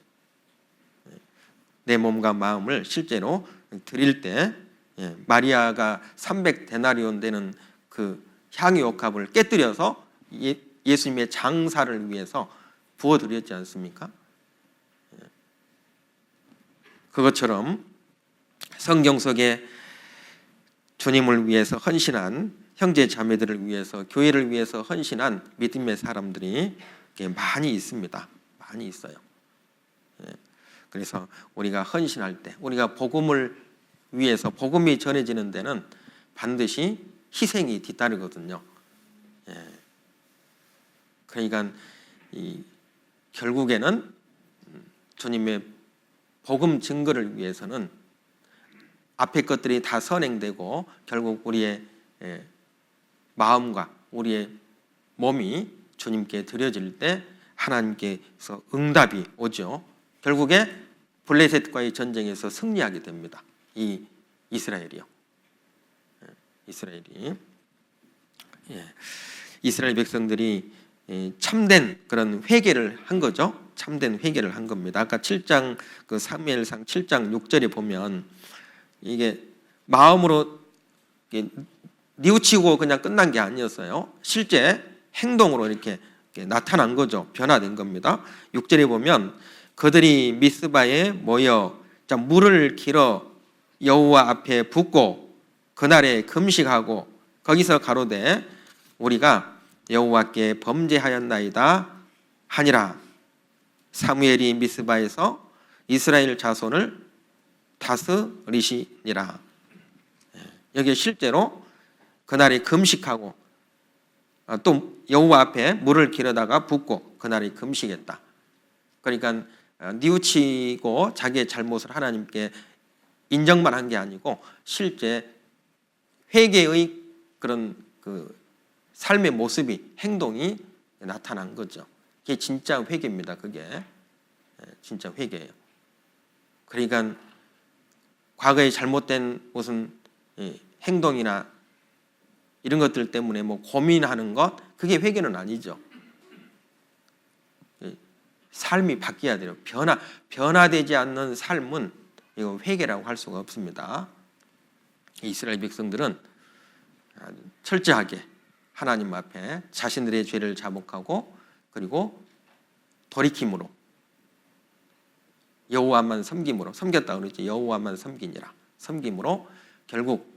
내 몸과 마음을 실제로 드릴 때 마리아가 300데나리온 되는 그 향유옥합을 깨뜨려서 예수님의 장사를 위해서 부어드렸지 않습니까? 그것처럼 성경 속에 주님을 위해서 헌신한 형제 자매들을 위해서 교회를 위해서 헌신한 믿음의 사람들이 많이 있습니다. 많이 있어요. 그래서 우리가 헌신할 때 우리가 복음을 위해서 복음이 전해지는 데는 반드시 희생이 뒤따르거든요. 그러니까 결국에는 주님의 복음 증거를 위해서는 앞에 것들이 다 선행되고 결국 우리의 마음과 우리의 몸이 주님께 드려질 때 하나님께서 응답이 오죠. 결국에 블레셋과의 전쟁에서 승리하게 됩니다. 이 이스라엘이요. 이스라엘 백성들이 참된 그런 회개를 한 거죠. 참된 회개를 한 겁니다. 아까 7장 그 사무엘상 7장 6절에 보면 이게 마음으로 뉘우치고 그냥 끝난 게 아니었어요. 실제 행동으로 이렇게 나타난 거죠. 변화된 겁니다. 6절에 보면 그들이 미스바에 모여 물을 길어 여호와 앞에 붓고 그날에 금식하고 거기서 가로되 우리가 여호와께 범죄하였나이다 하니라. 사무엘이 미스바에서 이스라엘 자손을 다스리시니라. 여기 실제로 그날에 금식하고 또 여호와 앞에 물을 길어다가 붓고 그날에 금식했다. 그러니까 뉘우치고 자기의 잘못을 하나님께 인정만 한 게 아니고 실제 회개의 그런 그 삶의 모습이 행동이 나타난 거죠. 그게 진짜 회개입니다. 그게 진짜 회개예요. 그러니까 과거에 잘못된 무슨 행동이나 이런 것들 때문에 뭐 고민하는 것 그게 회개는 아니죠. 삶이 바뀌어야 돼요. 변화되지 않는 삶은 이거 회개라고 할 수가 없습니다. 이스라엘 백성들은 철저하게 하나님 앞에 자신들의 죄를 자복하고 그리고 돌이킴으로 여호와만 섬김으로 섬겼다 그러지. 여호와만 섬기니라. 섬김으로 결국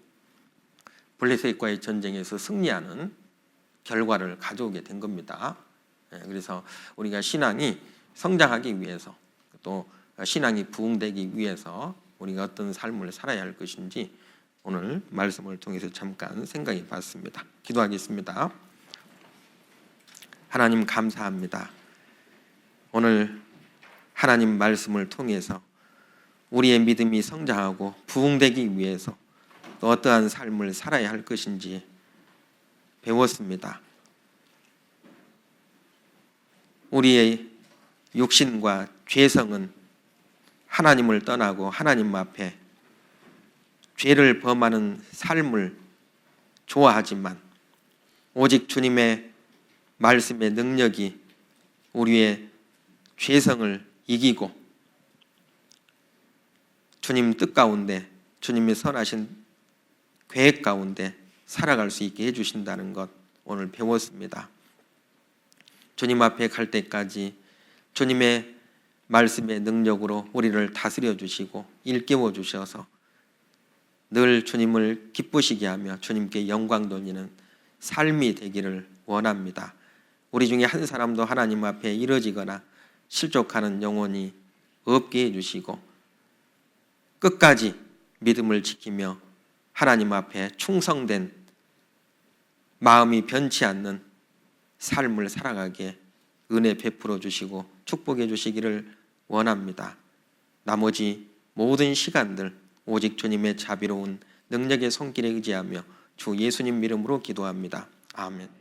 블레셋과의 전쟁에서 승리하는 결과를 가져오게 된 겁니다. 그래서 우리가 신앙이 성장하기 위해서 또 신앙이 부흥되기 위해서 우리가 어떤 삶을 살아야 할 것인지 오늘 말씀을 통해서 잠깐 생각해 봤습니다. 기도하겠습니다. 하나님 감사합니다. 오늘 하나님 말씀을 통해서 우리의 믿음이 성장하고 부흥되기 위해서 또 어떠한 삶을 살아야 할 것인지 배웠습니다. 우리의 육신과 죄성은 하나님을 떠나고 하나님 앞에 죄를 범하는 삶을 좋아하지만 오직 주님의 말씀의 능력이 우리의 죄성을 이기고 주님 뜻 가운데 주님의 선하신 계획 가운데 살아갈 수 있게 해주신다는 것 오늘 배웠습니다. 주님 앞에 갈 때까지 주님의 말씀의 능력으로 우리를 다스려 주시고 일깨워 주셔서 늘 주님을 기쁘시게 하며 주님께 영광 돌리는 삶이 되기를 원합니다. 우리 중에 한 사람도 하나님 앞에 이뤄지거나 실족하는 영혼이 없게 해주시고 끝까지 믿음을 지키며 하나님 앞에 충성된 마음이 변치 않는 삶을 살아가게 은혜 베풀어 주시고 축복해 주시기를 원합니다. 나머지 모든 시간들 오직 주님의 자비로운 능력의 손길에 의지하며 주 예수님 이름으로 기도합니다. 아멘.